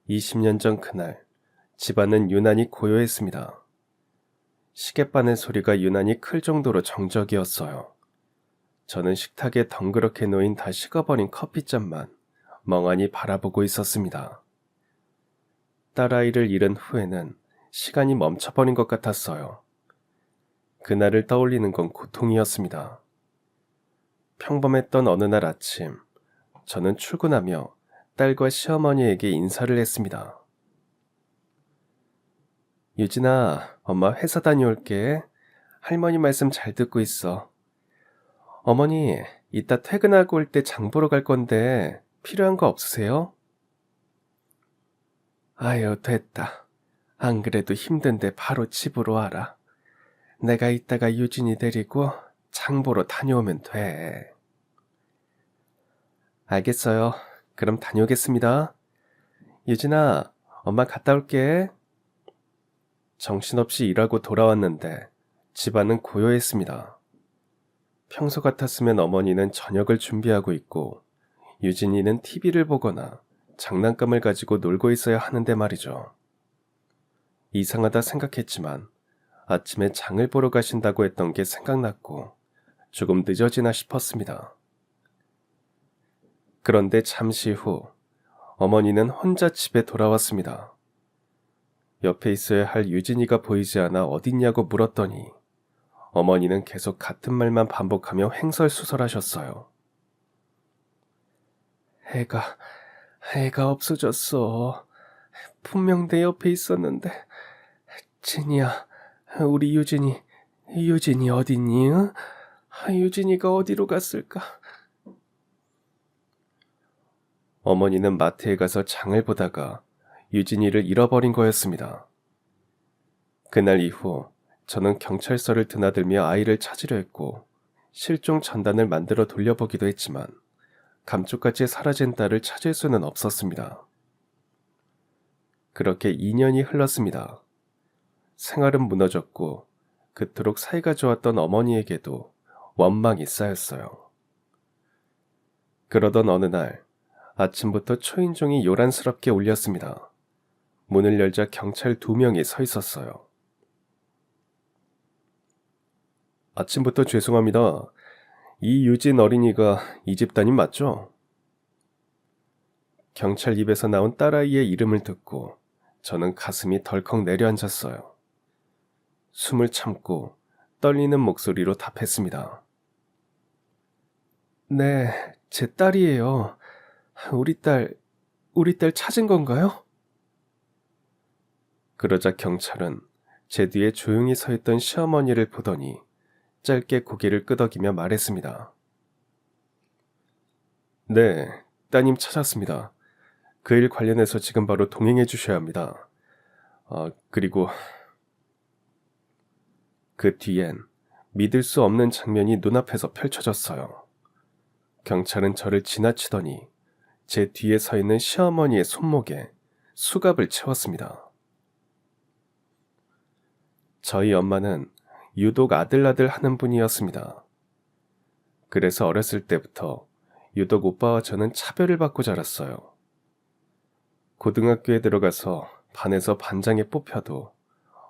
20년 전 그날, 집안은 유난히 고요했습니다. 시계바늘 소리가 유난히 클 정도로 정적이었어요. 저는 식탁에 덩그렇게 놓인 다 식어버린 커피잔만 멍하니 바라보고 있었습니다. 딸아이를 잃은 후에는 시간이 멈춰버린 것 같았어요. 그날을 떠올리는 건 고통이었습니다. 평범했던 어느 날 아침, 저는 출근하며 딸과 시어머니에게 인사를 했습니다. 유진아, 엄마 회사 다녀올게. 할머니 말씀 잘 듣고 있어. 어머니, 이따 퇴근하고 올 때 장 보러 갈 건데 필요한 거 없으세요? 아유, 됐다. 안 그래도 힘든데 바로 집으로 와라. 내가 이따가 유진이 데리고 장 보러 다녀오면 돼. 알겠어요. 그럼 다녀오겠습니다. 유진아, 엄마 갔다 올게. 정신없이 일하고 돌아왔는데 집안은 고요했습니다. 평소 같았으면 어머니는 저녁을 준비하고 있고 유진이는 TV를 보거나 장난감을 가지고 놀고 있어야 하는데 말이죠. 이상하다 생각했지만 아침에 장을 보러 가신다고 했던 게 생각났고 조금 늦어지나 싶었습니다. 그런데 잠시 후 어머니는 혼자 집에 돌아왔습니다. 옆에 있어야 할 유진이가 보이지 않아 어딨냐고 물었더니 어머니는 계속 같은 말만 반복하며 횡설수설하셨어요. 애가 없어졌어. 분명 내 옆에 있었는데. 진이야, 우리 유진이 어딨니? 응? 유진이가 어디로 갔을까? 어머니는 마트에 가서 장을 보다가 유진이를 잃어버린 거였습니다. 그날 이후 저는 경찰서를 드나들며 아이를 찾으려 했고 실종 전단을 만들어 돌려보기도 했지만 감쪽같이 사라진 딸을 찾을 수는 없었습니다. 그렇게 2년이 흘렀습니다. 생활은 무너졌고 그토록 사이가 좋았던 어머니에게도 원망이 쌓였어요. 그러던 어느 날 아침부터 초인종이 요란스럽게 울렸습니다. 문을 열자 경찰 2명이 서 있었어요. 아침부터 죄송합니다. 이유진 어린이가 이 집 담임 맞죠? 경찰 입에서 나온 딸아이의 이름을 듣고 저는 가슴이 덜컥 내려앉았어요. 숨을 참고 떨리는 목소리로 답했습니다. 네, 제 딸이에요. 우리 딸 찾은 건가요? 그러자 경찰은 제 뒤에 조용히 서 있던 시어머니를 보더니 짧게 고개를 끄덕이며 말했습니다. 네, 따님 찾았습니다. 그 일 관련해서 지금 바로 동행해 주셔야 합니다. 그리고 그 뒤엔 믿을 수 없는 장면이 눈앞에서 펼쳐졌어요. 경찰은 저를 지나치더니 제 뒤에 서 있는 시어머니의 손목에 수갑을 채웠습니다. 저희 엄마는 유독 아들아들 하는 분이었습니다. 그래서 어렸을 때부터 유독 오빠와 저는 차별을 받고 자랐어요. 고등학교에 들어가서 반에서 반장에 뽑혀도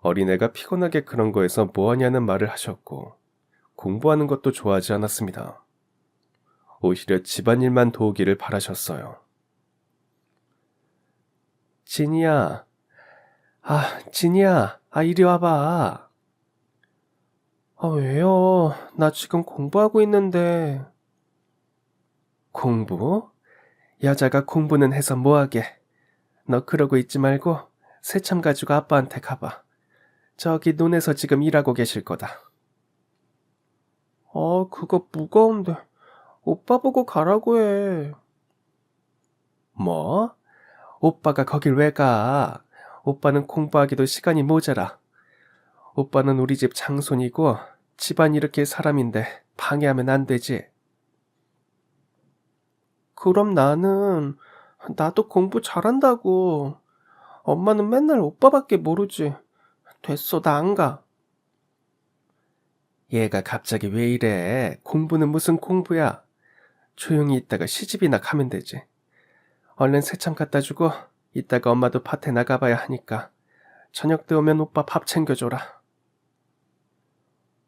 어린애가 피곤하게 그런 거에서 뭐하냐는 말을 하셨고 공부하는 것도 좋아하지 않았습니다. 오히려 집안일만 도우기를 바라셨어요. 진이야, 이리 와봐. 왜요? 나 지금 공부하고 있는데. 공부? 여자가 공부는 해서 뭐하게. 너 그러고 있지 말고 새참 가지고 아빠한테 가봐. 저기 논에서 지금 일하고 계실 거다. 그거 무거운데. 오빠 보고 가라고 해. 뭐? 오빠가 거길 왜 가? 오빠는 공부하기도 시간이 모자라. 오빠는 우리 집 장손이고 집안 일으킬 사람인데 방해하면 안 되지. 그럼 나도 공부 잘한다고. 엄마는 맨날 오빠밖에 모르지. 됐어, 나 안 가. 얘가 갑자기 왜 이래? 공부는 무슨 공부야? 조용히 있다가 시집이나 가면 되지. 얼른 새참 갖다 주고 이따가 엄마도 밭에 나가봐야 하니까 저녁 때 오면 오빠 밥 챙겨줘라.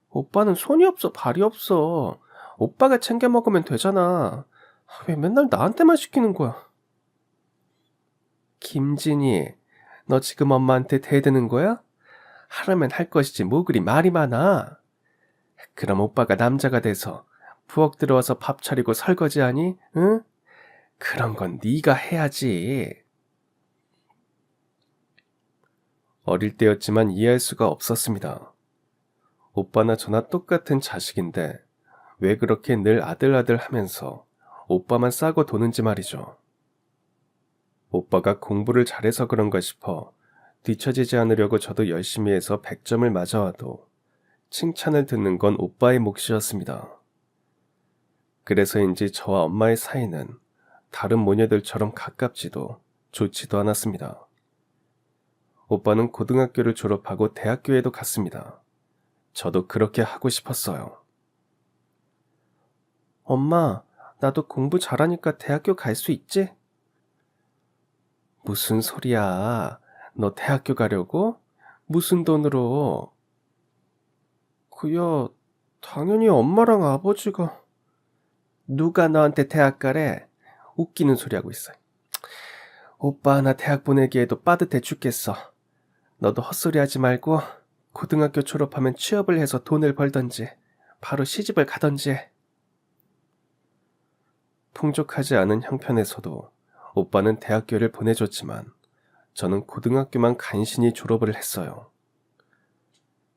오빠는 손이 없어 발이 없어. 오빠가 챙겨 먹으면 되잖아. 왜 맨날 나한테만 시키는 거야? 김진희, 너 지금 엄마한테 대드는 거야? 하라면 할 것이지 뭐 그리 말이 많아. 그럼 오빠가 남자가 돼서 부엌 들어와서 밥 차리고 설거지하니? 응? 그런 건 네가 해야지. 어릴 때였지만 이해할 수가 없었습니다. 오빠나 저나 똑같은 자식인데 왜 그렇게 늘 아들아들 하면서 오빠만 싸고 도는지 말이죠. 오빠가 공부를 잘해서 그런가 싶어 뒤처지지 않으려고 저도 열심히 해서 100점을 맞아와도 칭찬을 듣는 건 오빠의 몫이었습니다. 그래서인지 저와 엄마의 사이는 다른 모녀들처럼 가깝지도 좋지도 않았습니다. 오빠는 고등학교를 졸업하고 대학교에도 갔습니다. 저도 그렇게 하고 싶었어요. 엄마, 나도 공부 잘하니까 대학교 갈 수 있지? 무슨 소리야. 너 대학교 가려고? 무슨 돈으로? 그야, 당연히 엄마랑 아버지가. 누가 너한테 대학 가래? 웃기는 소리 하고 있어. 오빠 하나 대학 보내기에도 빠듯해 죽겠어. 너도 헛소리 하지 말고 고등학교 졸업하면 취업을 해서 돈을 벌던지 바로 시집을 가던지 해. 풍족하지 않은 형편에서도 오빠는 대학교를 보내줬지만 저는 고등학교만 간신히 졸업을 했어요.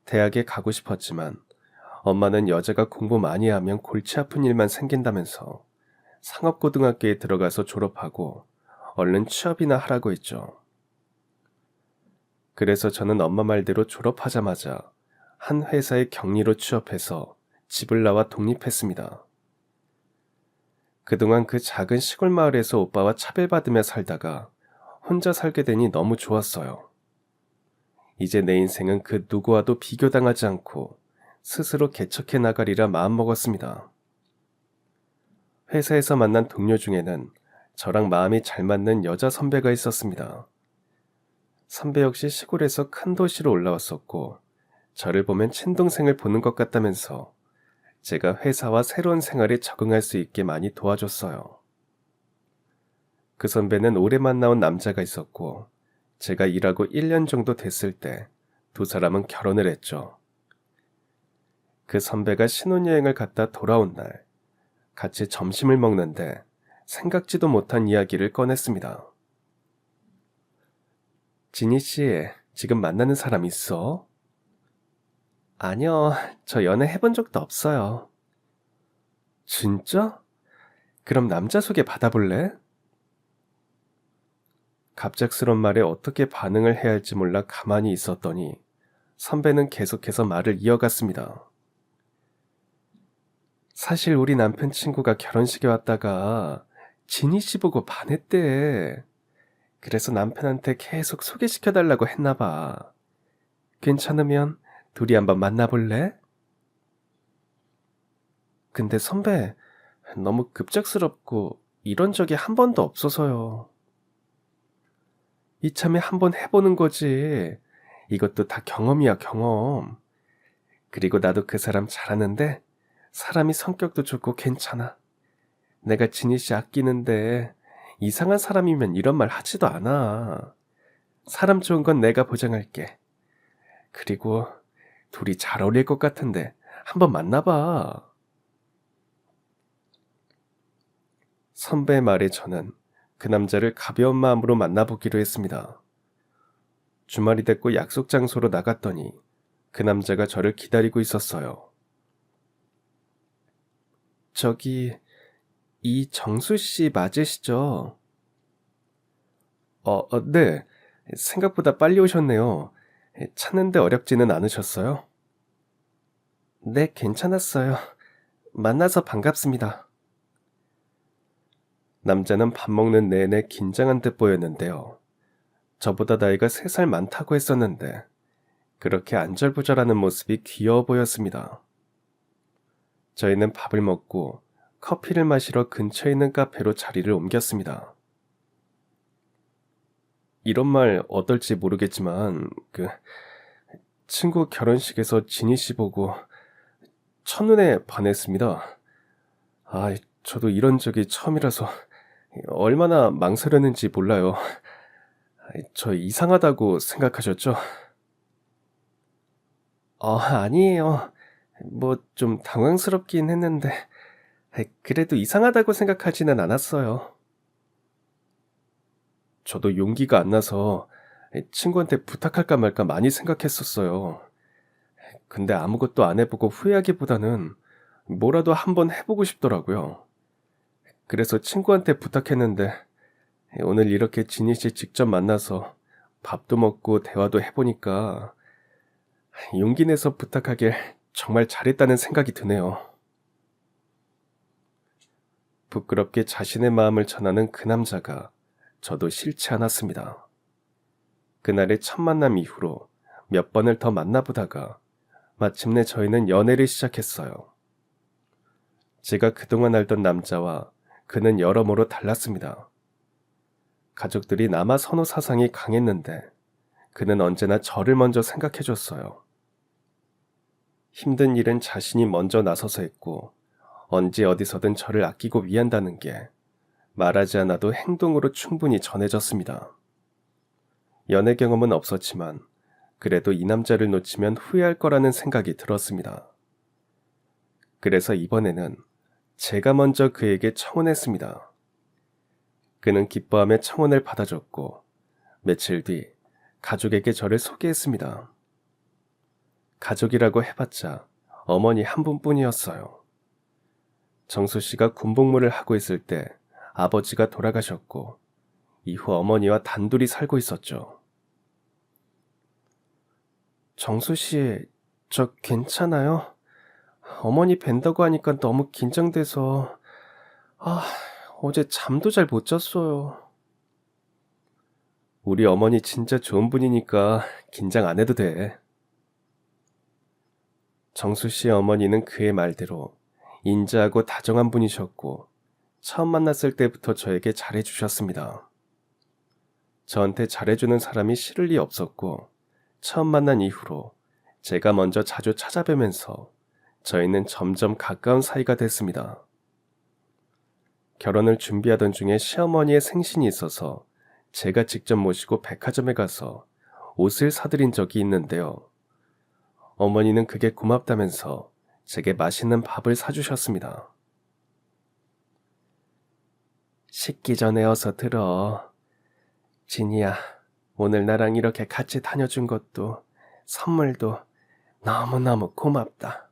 대학에 가고 싶었지만 엄마는 여자가 공부 많이 하면 골치 아픈 일만 생긴다면서 상업고등학교에 들어가서 졸업하고 얼른 취업이나 하라고 했죠. 그래서 저는 엄마 말대로 졸업하자마자 한 회사에 격리로 취업해서 집을 나와 독립했습니다. 그동안 그 작은 시골 마을에서 오빠와 차별받으며 살다가 혼자 살게 되니 너무 좋았어요. 이제 내 인생은 그 누구와도 비교당하지 않고 스스로 개척해 나가리라 마음먹었습니다. 회사에서 만난 동료 중에는 저랑 마음이 잘 맞는 여자 선배가 있었습니다. 선배 역시 시골에서 큰 도시로 올라왔었고 저를 보면 친동생을 보는 것 같다면서 제가 회사와 새로운 생활에 적응할 수 있게 많이 도와줬어요. 그 선배는 오래 만나온 남자가 있었고 제가 일하고 1년 정도 됐을 때 두 사람은 결혼을 했죠. 그 선배가 신혼여행을 갔다 돌아온 날 같이 점심을 먹는데 생각지도 못한 이야기를 꺼냈습니다. 진희 씨, 지금 만나는 사람 있어? 아니요, 저 연애 해본 적도 없어요. 진짜? 그럼 남자 소개 받아볼래? 갑작스런 말에 어떻게 반응을 해야 할지 몰라 가만히 있었더니 선배는 계속해서 말을 이어갔습니다. 사실 우리 남편 친구가 결혼식에 왔다가 진희 씨 보고 반했대. 그래서 남편한테 계속 소개시켜달라고 했나봐. 괜찮으면 둘이 한번 만나볼래? 근데 선배, 너무 급작스럽고 이런 적이 한 번도 없어서요. 이참에 한번 해보는 거지. 이것도 다 경험이야, 경험. 그리고 나도 그 사람 잘하는데 사람이 성격도 좋고 괜찮아. 내가 진희 씨 아끼는데 이상한 사람이면 이런 말 하지도 않아. 사람 좋은 건 내가 보장할게. 그리고 둘이 잘 어울릴 것 같은데 한번 만나봐. 선배의 말에 저는 그 남자를 가벼운 마음으로 만나보기로 했습니다. 주말이 됐고 약속 장소로 나갔더니 그 남자가 저를 기다리고 있었어요. 저기, 이정수 씨 맞으시죠? 네. 생각보다 빨리 오셨네요. 찾는데 어렵지는 않으셨어요? 네, 괜찮았어요. 만나서 반갑습니다. 남자는 밥 먹는 내내 긴장한 듯 보였는데요. 저보다 나이가 3살 많다고 했었는데 그렇게 안절부절하는 모습이 귀여워 보였습니다. 저희는 밥을 먹고 커피를 마시러 근처에 있는 카페로 자리를 옮겼습니다. 이런 말 어떨지 모르겠지만, 친구 결혼식에서 지니 씨 보고 첫눈에 반했습니다. 저도 이런 적이 처음이라서 얼마나 망설였는지 몰라요. 저 이상하다고 생각하셨죠? 아니에요. 뭐 좀 당황스럽긴 했는데, 그래도 이상하다고 생각하지는 않았어요. 저도 용기가 안 나서 친구한테 부탁할까 말까 많이 생각했었어요. 근데 아무것도 안 해보고 후회하기보다는 뭐라도 한번 해보고 싶더라고요. 그래서 친구한테 부탁했는데 오늘 이렇게 지니 씨 직접 만나서 밥도 먹고 대화도 해보니까 용기 내서 부탁하길 정말 잘했다는 생각이 드네요. 부끄럽게 자신의 마음을 전하는 그 남자가 저도 싫지 않았습니다. 그날의 첫 만남 이후로 몇 번을 더 만나보다가 마침내 저희는 연애를 시작했어요. 제가 그동안 알던 남자와 그는 여러모로 달랐습니다. 가족들이 남아 선호 사상이 강했는데 그는 언제나 저를 먼저 생각해줬어요. 힘든 일은 자신이 먼저 나서서 했고 언제 어디서든 저를 아끼고 위한다는 게 말하지 않아도 행동으로 충분히 전해졌습니다. 연애 경험은 없었지만 그래도 이 남자를 놓치면 후회할 거라는 생각이 들었습니다. 그래서 이번에는 제가 먼저 그에게 청혼했습니다. 그는 기뻐하며 청혼을 받아줬고 며칠 뒤 가족에게 저를 소개했습니다. 가족이라고 해봤자 어머니 한 분뿐이었어요. 정수 씨가 군복무를 하고 있을 때 아버지가 돌아가셨고 이후 어머니와 단둘이 살고 있었죠. 정수 씨, 저 괜찮아요? 어머니 뵌다고 하니까 너무 긴장돼서 어제 잠도 잘 못 잤어요. 우리 어머니 진짜 좋은 분이니까 긴장 안 해도 돼. 정수 씨의 어머니는 그의 말대로 인자하고 다정한 분이셨고 처음 만났을 때부터 저에게 잘해주셨습니다. 저한테 잘해주는 사람이 싫을 리 없었고 처음 만난 이후로 제가 먼저 자주 찾아뵈면서 저희는 점점 가까운 사이가 됐습니다. 결혼을 준비하던 중에 시어머니의 생신이 있어서 제가 직접 모시고 백화점에 가서 옷을 사드린 적이 있는데요. 어머니는 그게 고맙다면서 제게 맛있는 밥을 사주셨습니다. 식기 전에 어서 들어. 진이야, 오늘 나랑 이렇게 같이 다녀준 것도 선물도 너무너무 고맙다.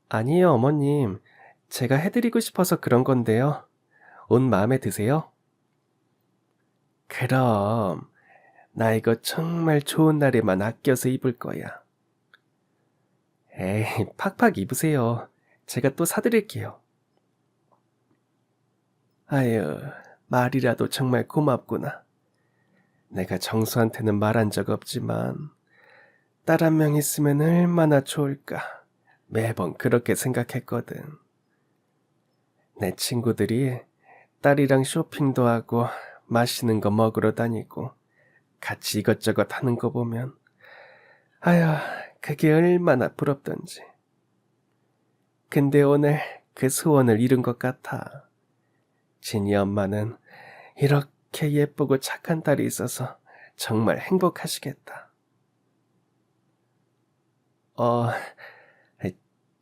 아니에요, 어머님. 제가 해드리고 싶어서 그런 건데요. 옷 마음에 드세요? 그럼 나 이거 정말 좋은 날에만 아껴서 입을 거야. 에이, 팍팍 입으세요. 제가 또 사드릴게요. 아유, 말이라도 정말 고맙구나. 내가 정수한테는 말한 적 없지만 딸 한 명 있으면 얼마나 좋을까. 매번 그렇게 생각했거든. 내 친구들이 딸이랑 쇼핑도 하고 맛있는 거 먹으러 다니고 같이 이것저것 하는 거 보면 아휴, 그게 얼마나 부럽던지. 근데 오늘 그 소원을 이룬 것 같아. 진이 엄마는 이렇게 예쁘고 착한 딸이 있어서 정말 행복하시겠다.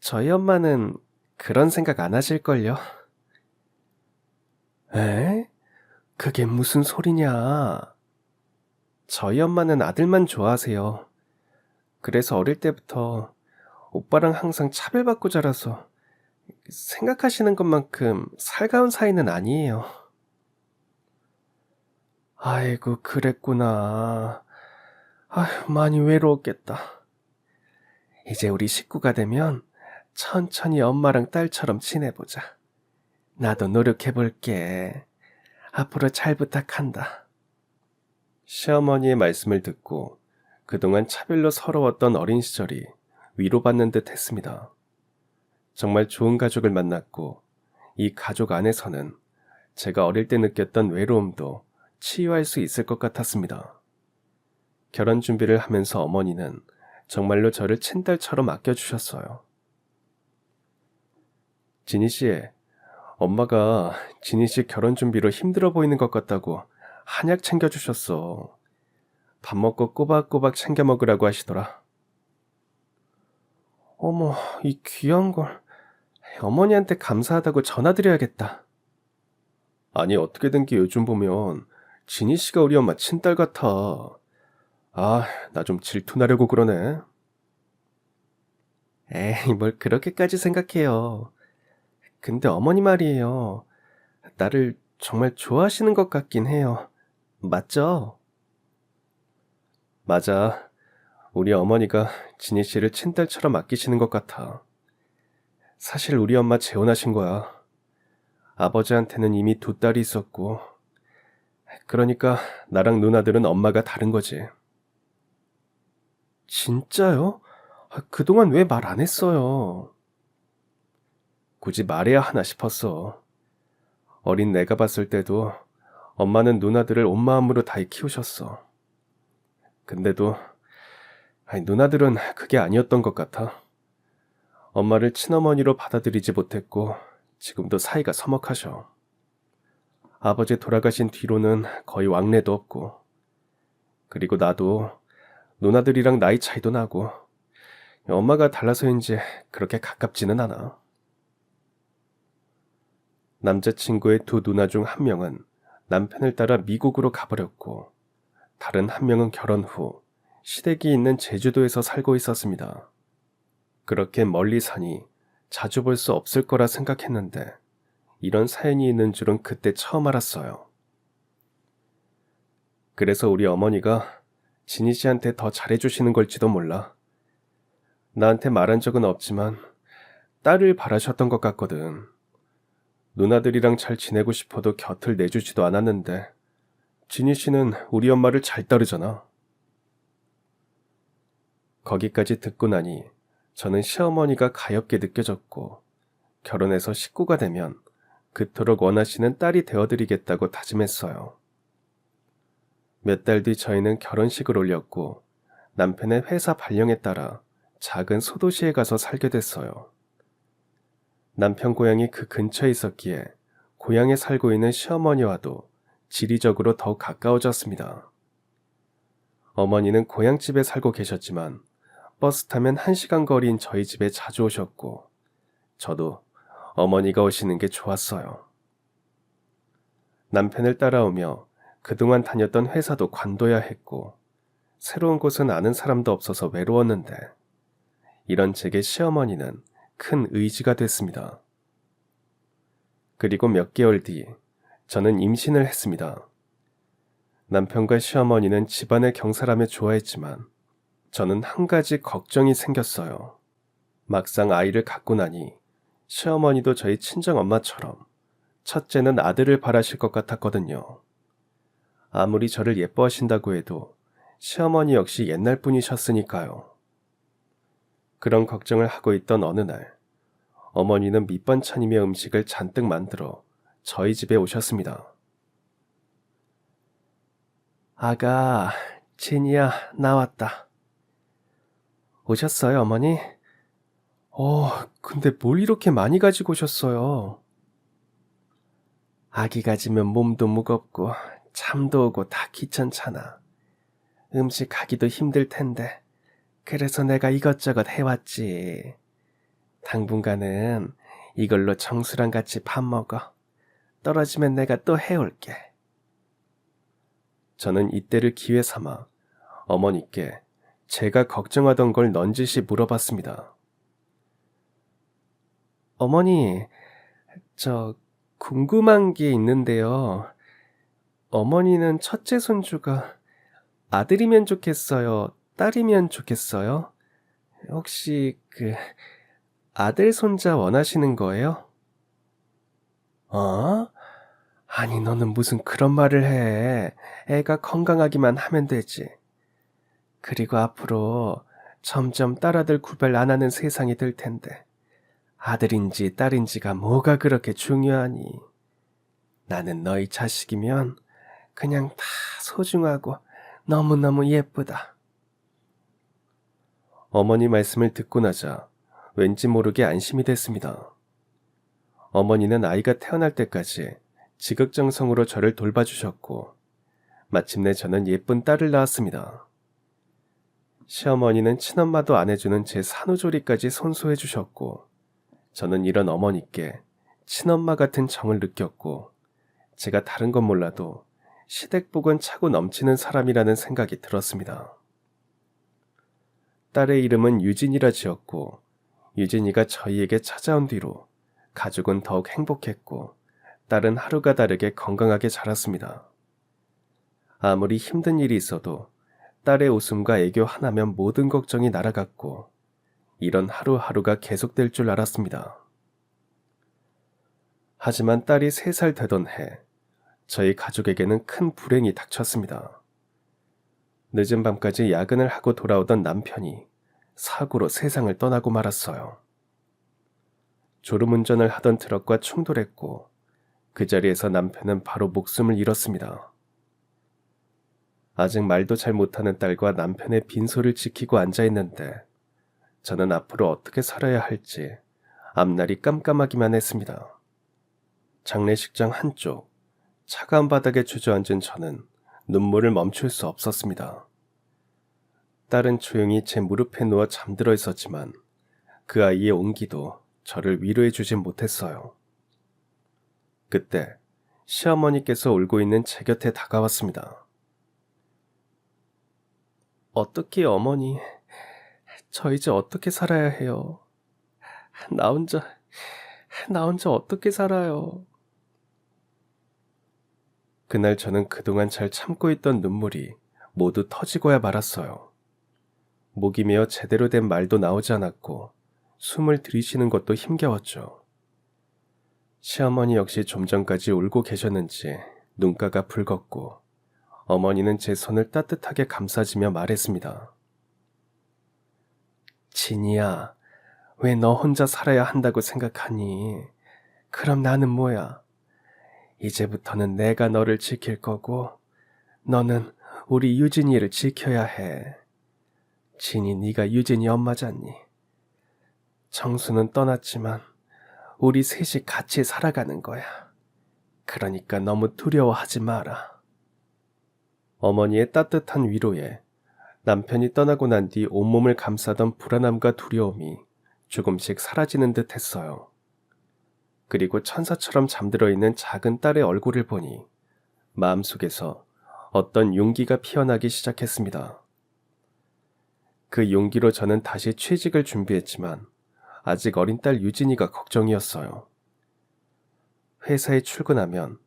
저희 엄마는 그런 생각 안 하실걸요? 에? 그게 무슨 소리냐? 저희 엄마는 아들만 좋아하세요. 그래서 어릴 때부터 오빠랑 항상 차별받고 자라서 생각하시는 것만큼 살가운 사이는 아니에요. 아이고, 그랬구나. 아휴, 많이 외로웠겠다. 이제 우리 식구가 되면 천천히 엄마랑 딸처럼 지내보자. 나도 노력해볼게. 앞으로 잘 부탁한다. 시어머니의 말씀을 듣고 그동안 차별로 서러웠던 어린 시절이 위로받는 듯 했습니다. 정말 좋은 가족을 만났고 이 가족 안에서는 제가 어릴 때 느꼈던 외로움도 치유할 수 있을 것 같았습니다. 결혼 준비를 하면서 어머니는 정말로 저를 친딸처럼 아껴주셨어요. 진희 씨, 엄마가 진희 씨 결혼 준비로 힘들어 보이는 것 같다고 한약 챙겨주셨어. 밥 먹고 꼬박꼬박 챙겨 먹으라고 하시더라. 어머, 이 귀한 걸. 어머니한테 감사하다고 전화드려야겠다. 아니, 어떻게 된 게 요즘 보면 진희 씨가 우리 엄마 친딸 같아. 아, 나 좀 질투나려고 그러네. 에이, 뭘 그렇게까지 생각해요. 근데 어머니 말이에요. 나를 정말 좋아하시는 것 같긴 해요. 맞죠? 맞아. 우리 어머니가 진희 씨를 친딸처럼 아끼시는 것 같아. 사실 우리 엄마 재혼하신 거야. 아버지한테는 이미 두 딸이 있었고, 그러니까 나랑 누나들은 엄마가 다른 거지. 진짜요? 그동안 왜 말 안 했어요? 굳이 말해야 하나 싶었어. 어린 내가 봤을 때도 엄마는 누나들을 온 마음으로 다 키우셨어. 근데도 누나들은 그게 아니었던 것 같아. 엄마를 친어머니로 받아들이지 못했고 지금도 사이가 서먹하셔. 아버지 돌아가신 뒤로는 거의 왕래도 없고, 그리고 나도 누나들이랑 나이 차이도 나고 엄마가 달라서인지 그렇게 가깝지는 않아. 남자친구의 두 누나 중 한 명은 남편을 따라 미국으로 가버렸고, 다른 한 명은 결혼 후 시댁이 있는 제주도에서 살고 있었습니다. 그렇게 멀리 사니 자주 볼 수 없을 거라 생각했는데 이런 사연이 있는 줄은 그때 처음 알았어요. 그래서 우리 어머니가 진희 씨한테 더 잘해주시는 걸지도 몰라. 나한테 말한 적은 없지만 딸을 바라셨던 것 같거든. 누나들이랑 잘 지내고 싶어도 곁을 내주지도 않았는데 진희 씨는 우리 엄마를 잘 따르잖아. 거기까지 듣고 나니 저는 시어머니가 가엾게 느껴졌고, 결혼해서 식구가 되면 그토록 원하시는 딸이 되어드리겠다고 다짐했어요. 몇 달 뒤 저희는 결혼식을 올렸고 남편의 회사 발령에 따라 작은 소도시에 가서 살게 됐어요. 남편 고향이 그 근처에 있었기에 고향에 살고 있는 시어머니와도 지리적으로 더욱 가까워졌습니다. 어머니는 고향집에 살고 계셨지만 버스 타면 1시간 거리인 저희 집에 자주 오셨고, 저도 어머니가 오시는 게 좋았어요. 남편을 따라오며 그동안 다녔던 회사도 관둬야 했고, 새로운 곳은 아는 사람도 없어서 외로웠는데, 이런 제게 시어머니는 큰 의지가 됐습니다. 그리고 몇 개월 뒤 저는 임신을 했습니다. 남편과 시어머니는 집안의 경사람에 좋아했지만 저는 한 가지 걱정이 생겼어요. 막상 아이를 갖고 나니 시어머니도 저희 친정엄마처럼 첫째는 아들을 바라실 것 같았거든요. 아무리 저를 예뻐하신다고 해도 시어머니 역시 옛날 분이셨으니까요. 그런 걱정을 하고 있던 어느 날, 어머니는 밑반찬이며 음식을 잔뜩 만들어 저희 집에 오셨습니다. 아가, 진이야, 나왔다. 오셨어요, 어머니? 근데 뭘 이렇게 많이 가지고 오셨어요? 아기 가지면 몸도 무겁고 잠도 오고 다 귀찮잖아. 음식 하기도 힘들 텐데 그래서 내가 이것저것 해왔지. 당분간은 이걸로 정수랑 같이 밥 먹어. 떨어지면 내가 또 해올게. 저는 이때를 기회 삼아 어머니께 제가 걱정하던 걸 넌지시 물어봤습니다. 어머니, 저 궁금한 게 있는데요. 어머니는 첫째 손주가 아들이면 좋겠어요? 딸이면 좋겠어요? 혹시 아들 손자 원하시는 거예요? 어? 아니, 너는 무슨 그런 말을 해. 애가 건강하기만 하면 되지. 그리고 앞으로 점점 딸아들 구별 안 하는 세상이 될 텐데 아들인지 딸인지가 뭐가 그렇게 중요하니. 나는 너희 자식이면 그냥 다 소중하고 너무너무 예쁘다. 어머니 말씀을 듣고 나자 왠지 모르게 안심이 됐습니다. 어머니는 아이가 태어날 때까지 지극정성으로 저를 돌봐주셨고 마침내 저는 예쁜 딸을 낳았습니다. 시어머니는 친엄마도 안 해주는 제 산후조리까지 손수해 주셨고 저는 이런 어머니께 친엄마 같은 정을 느꼈고 제가 다른 건 몰라도 시댁복은 차고 넘치는 사람이라는 생각이 들었습니다. 딸의 이름은 유진이라 지었고 유진이가 저희에게 찾아온 뒤로 가족은 더욱 행복했고 딸은 하루가 다르게 건강하게 자랐습니다. 아무리 힘든 일이 있어도 딸의 웃음과 애교 하나면 모든 걱정이 날아갔고 이런 하루하루가 계속될 줄 알았습니다. 하지만 딸이 3살 되던 해 저희 가족에게는 큰 불행이 닥쳤습니다. 늦은 밤까지 야근을 하고 돌아오던 남편이 사고로 세상을 떠나고 말았어요. 졸음운전을 하던 트럭과 충돌했고 그 자리에서 남편은 바로 목숨을 잃었습니다. 아직 말도 잘 못하는 딸과 남편의 빈소를 지키고 앉아있는데 저는 앞으로 어떻게 살아야 할지 앞날이 깜깜하기만 했습니다. 장례식장 한쪽 차가운 바닥에 주저앉은 저는 눈물을 멈출 수 없었습니다. 딸은 조용히 제 무릎에 누워 잠들어 있었지만 그 아이의 온기도 저를 위로해 주진 못했어요. 그때 시어머니께서 울고 있는 제 곁에 다가왔습니다. 어떻게 어머니, 저 이제 어떻게 살아야 해요? 나 혼자 어떻게 살아요? 그날 저는 그동안 잘 참고 있던 눈물이 모두 터지고야 말았어요. 목이 메어 제대로 된 말도 나오지 않았고 숨을 들이쉬는 것도 힘겨웠죠. 시어머니 역시 좀 전까지 울고 계셨는지 눈가가 붉었고 어머니는 제 손을 따뜻하게 감싸주며 말했습니다. 진이야, 왜 너 혼자 살아야 한다고 생각하니? 그럼 나는 뭐야? 이제부터는 내가 너를 지킬 거고 너는 우리 유진이를 지켜야 해. 진이 네가 유진이 엄마잖니. 정수는 떠났지만 우리 셋이 같이 살아가는 거야. 그러니까 너무 두려워하지 마라. 어머니의 따뜻한 위로에 남편이 떠나고 난 뒤 온몸을 감싸던 불안함과 두려움이 조금씩 사라지는 듯 했어요. 그리고 천사처럼 잠들어 있는 작은 딸의 얼굴을 보니 마음속에서 어떤 용기가 피어나기 시작했습니다. 그 용기로 저는 다시 취직을 준비했지만 아직 어린 딸 유진이가 걱정이었어요. 회사에 출근하면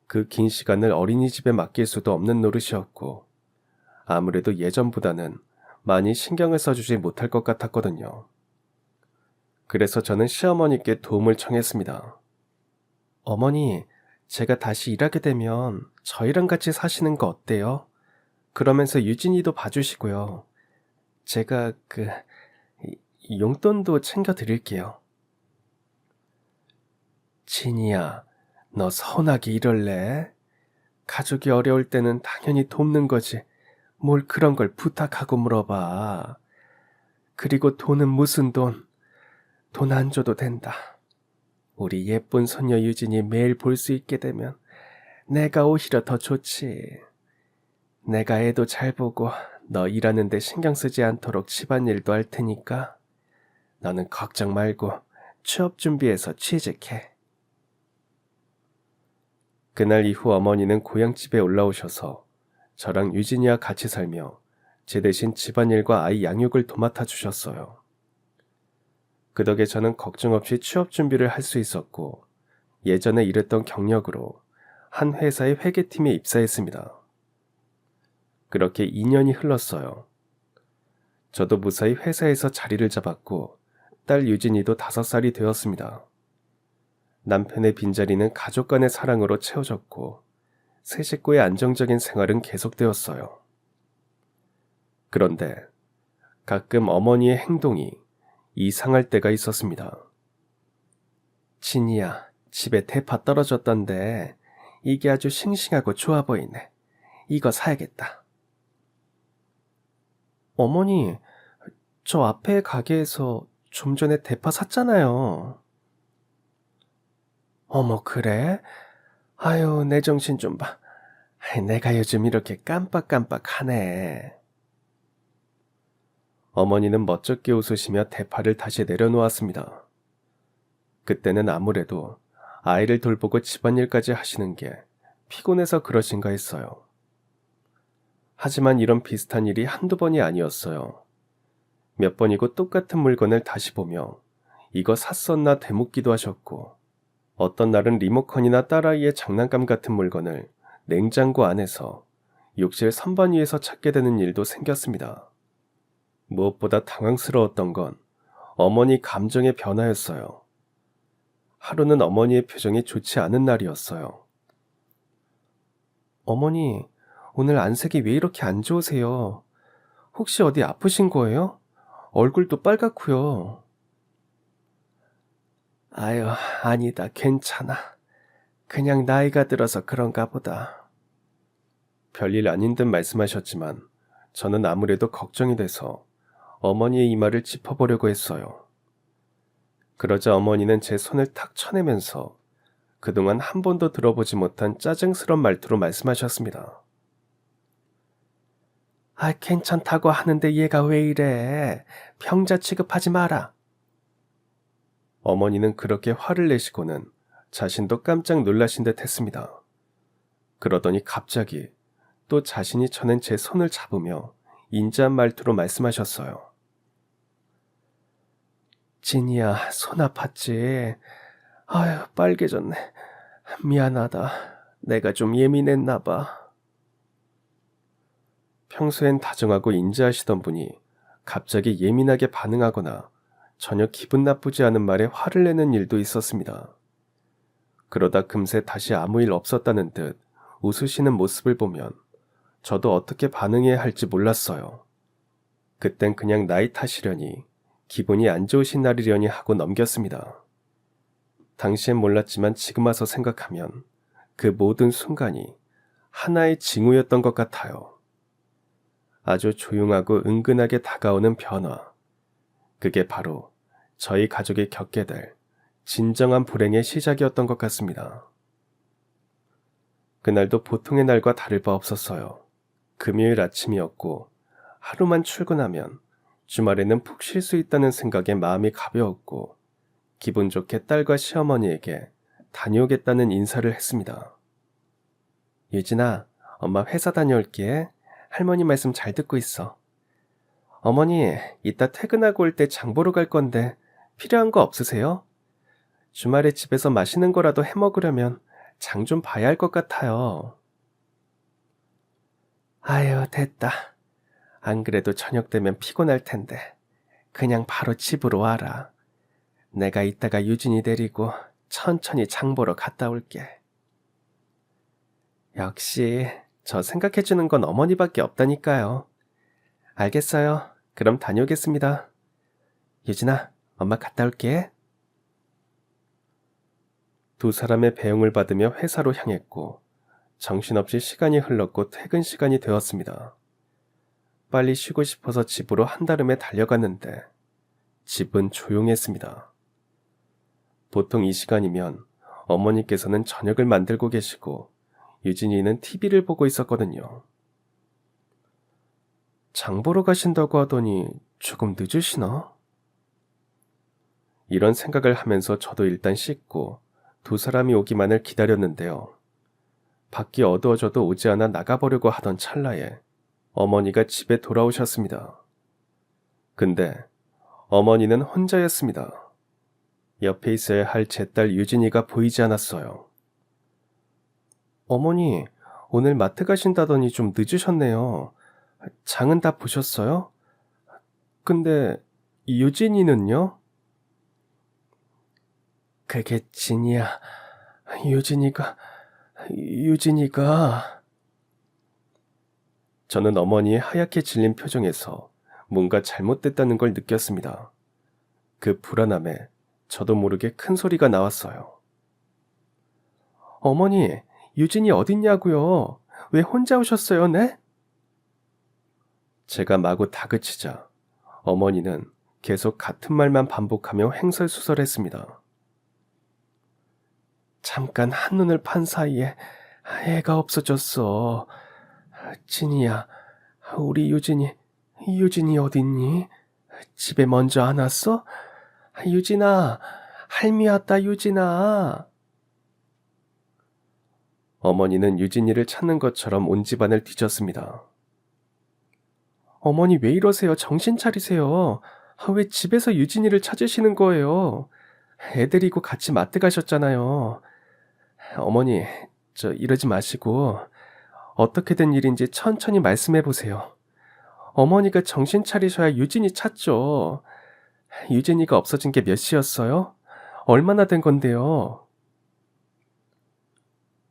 그 긴 시간을 어린이집에 맡길 수도 없는 노릇이었고 아무래도 예전보다는 많이 신경을 써주지 못할 것 같았거든요. 그래서 저는 시어머니께 도움을 청했습니다. 어머니, 제가 다시 일하게 되면 저희랑 같이 사시는 거 어때요? 그러면서 유진이도 봐주시고요. 제가 용돈도 챙겨드릴게요. 진이야, 너 서운하게 이럴래? 가족이 어려울 때는 당연히 돕는 거지. 뭘 그런 걸 부탁하고 물어봐. 그리고 돈은 무슨 돈? 돈 안 줘도 된다. 우리 예쁜 손녀 유진이 매일 볼 수 있게 되면 내가 오히려 더 좋지. 내가 애도 잘 보고 너 일하는데 신경 쓰지 않도록 집안일도 할 테니까 너는 걱정 말고 취업 준비해서 취직해. 그날 이후 어머니는 고향집에 올라오셔서 저랑 유진이와 같이 살며 제 대신 집안일과 아이 양육을 도맡아 주셨어요. 그 덕에 저는 걱정 없이 취업 준비를 할 수 있었고 예전에 일했던 경력으로 한 회사의 회계팀에 입사했습니다. 그렇게 2년이 흘렀어요. 저도 무사히 회사에서 자리를 잡았고 딸 유진이도 5살이 되었습니다. 남편의 빈자리는 가족 간의 사랑으로 채워졌고 새 식구의 안정적인 생활은 계속되었어요. 그런데 가끔 어머니의 행동이 이상할 때가 있었습니다. 진이야, 집에 대파 떨어졌던데 이게 아주 싱싱하고 좋아 보이네. 이거 사야겠다. 어머니, 저 앞에 가게에서 좀 전에 대파 샀잖아요. 어머, 그래? 아유, 내 정신 좀 봐. 내가 요즘 이렇게 깜빡깜빡하네. 어머니는 멋쩍게 웃으시며 대파를 다시 내려놓았습니다. 그때는 아무래도 아이를 돌보고 집안일까지 하시는 게 피곤해서 그러신가 했어요. 하지만 이런 비슷한 일이 한두 번이 아니었어요. 몇 번이고 똑같은 물건을 다시 보며 이거 샀었나 되묻기도 하셨고, 어떤 날은 리모컨이나 딸아이의 장난감 같은 물건을 냉장고 안에서 욕실 선반 위에서 찾게 되는 일도 생겼습니다. 무엇보다 당황스러웠던 건 어머니 감정의 변화였어요. 하루는 어머니의 표정이 좋지 않은 날이었어요. 어머니, 오늘 안색이 왜 이렇게 안 좋으세요? 혹시 어디 아프신 거예요? 얼굴도 빨갛고요. 아유, 아니다, 괜찮아. 그냥 나이가 들어서 그런가 보다. 별일 아닌 듯 말씀하셨지만 저는 아무래도 걱정이 돼서 어머니의 이마를 짚어보려고 했어요. 그러자 어머니는 제 손을 탁 쳐내면서 그동안 한 번도 들어보지 못한 짜증스러운 말투로 말씀하셨습니다. 아, 괜찮다고 하는데 얘가 왜 이래? 병자 취급하지 마라. 어머니는 그렇게 화를 내시고는 자신도 깜짝 놀라신 듯 했습니다. 그러더니 갑자기 또 자신이 쳐낸 제 손을 잡으며 인자한 말투로 말씀하셨어요. 진이야, 손 아팠지? 아유, 빨개졌네. 미안하다. 내가 좀 예민했나 봐. 평소엔 다정하고 인자하시던 분이 갑자기 예민하게 반응하거나 전혀 기분 나쁘지 않은 말에 화를 내는 일도 있었습니다. 그러다 금세 다시 아무 일 없었다는 듯 웃으시는 모습을 보면 저도 어떻게 반응해야 할지 몰랐어요. 그땐 그냥 나이 탓이려니, 기분이 안 좋으신 날이려니 하고 넘겼습니다. 당시엔 몰랐지만 지금 와서 생각하면 그 모든 순간이 하나의 징후였던 것 같아요. 아주 조용하고 은근하게 다가오는 변화. 그게 바로 저희 가족이 겪게 될 진정한 불행의 시작이었던 것 같습니다. 그날도 보통의 날과 다를 바 없었어요. 금요일 아침이었고 하루만 출근하면 주말에는 푹 쉴 수 있다는 생각에 마음이 가벼웠고 기분 좋게 딸과 시어머니에게 다녀오겠다는 인사를 했습니다. 유진아, 엄마 회사 다녀올게. 할머니 말씀 잘 듣고 있어. 어머니, 이따 퇴근하고 올 때 장 보러 갈 건데 필요한 거 없으세요? 주말에 집에서 맛있는 거라도 해 먹으려면 장 좀 봐야 할 것 같아요. 아유, 됐다. 안 그래도 저녁 되면 피곤할 텐데 그냥 바로 집으로 와라. 내가 이따가 유진이 데리고 천천히 장 보러 갔다 올게. 역시 저 생각해주는 건 어머니밖에 없다니까요. 알겠어요. 그럼 다녀오겠습니다. 유진아, 엄마 갔다 올게. 두 사람의 배웅을 받으며 회사로 향했고 정신없이 시간이 흘렀고 퇴근 시간이 되었습니다. 빨리 쉬고 싶어서 집으로 한달음에 달려갔는데 집은 조용했습니다. 보통 이 시간이면 어머니께서는 저녁을 만들고 계시고 유진이는 TV를 보고 있었거든요. 장 보러 가신다고 하더니 조금 늦으시나? 이런 생각을 하면서 저도 일단 씻고 두 사람이 오기만을 기다렸는데요. 밖이 어두워져도 오지 않아 나가보려고 하던 찰나에 어머니가 집에 돌아오셨습니다. 근데 어머니는 혼자였습니다. 옆에 있어야 할 제 딸 유진이가 보이지 않았어요. 어머니, 오늘 마트 가신다더니 좀 늦으셨네요. 장은 다 보셨어요? 근데 유진이는요? 그게 진이야. 유진이가... 저는 어머니의 하얗게 질린 표정에서 뭔가 잘못됐다는 걸 느꼈습니다. 그 불안함에 저도 모르게 큰 소리가 나왔어요. 어머니, 유진이 어딨냐고요? 왜 혼자 오셨어요, 네? 제가 마구 다그치자 어머니는 계속 같은 말만 반복하며 횡설수설했습니다. 잠깐 한눈을 판 사이에 애가 없어졌어. 진이야, 우리 유진이 어딨니? 집에 먼저 안 왔어? 유진아, 할미 왔다, 유진아. 어머니는 유진이를 찾는 것처럼 온 집안을 뒤졌습니다. 어머니 왜 이러세요? 정신 차리세요. 왜 집에서 유진이를 찾으시는 거예요? 애 데리고 같이 마트 가셨잖아요. 어머니, 이러지 마시고 어떻게 된 일인지 천천히 말씀해 보세요. 어머니가 정신 차리셔야 유진이 찾죠. 유진이가 없어진 게 몇 시였어요? 얼마나 된 건데요?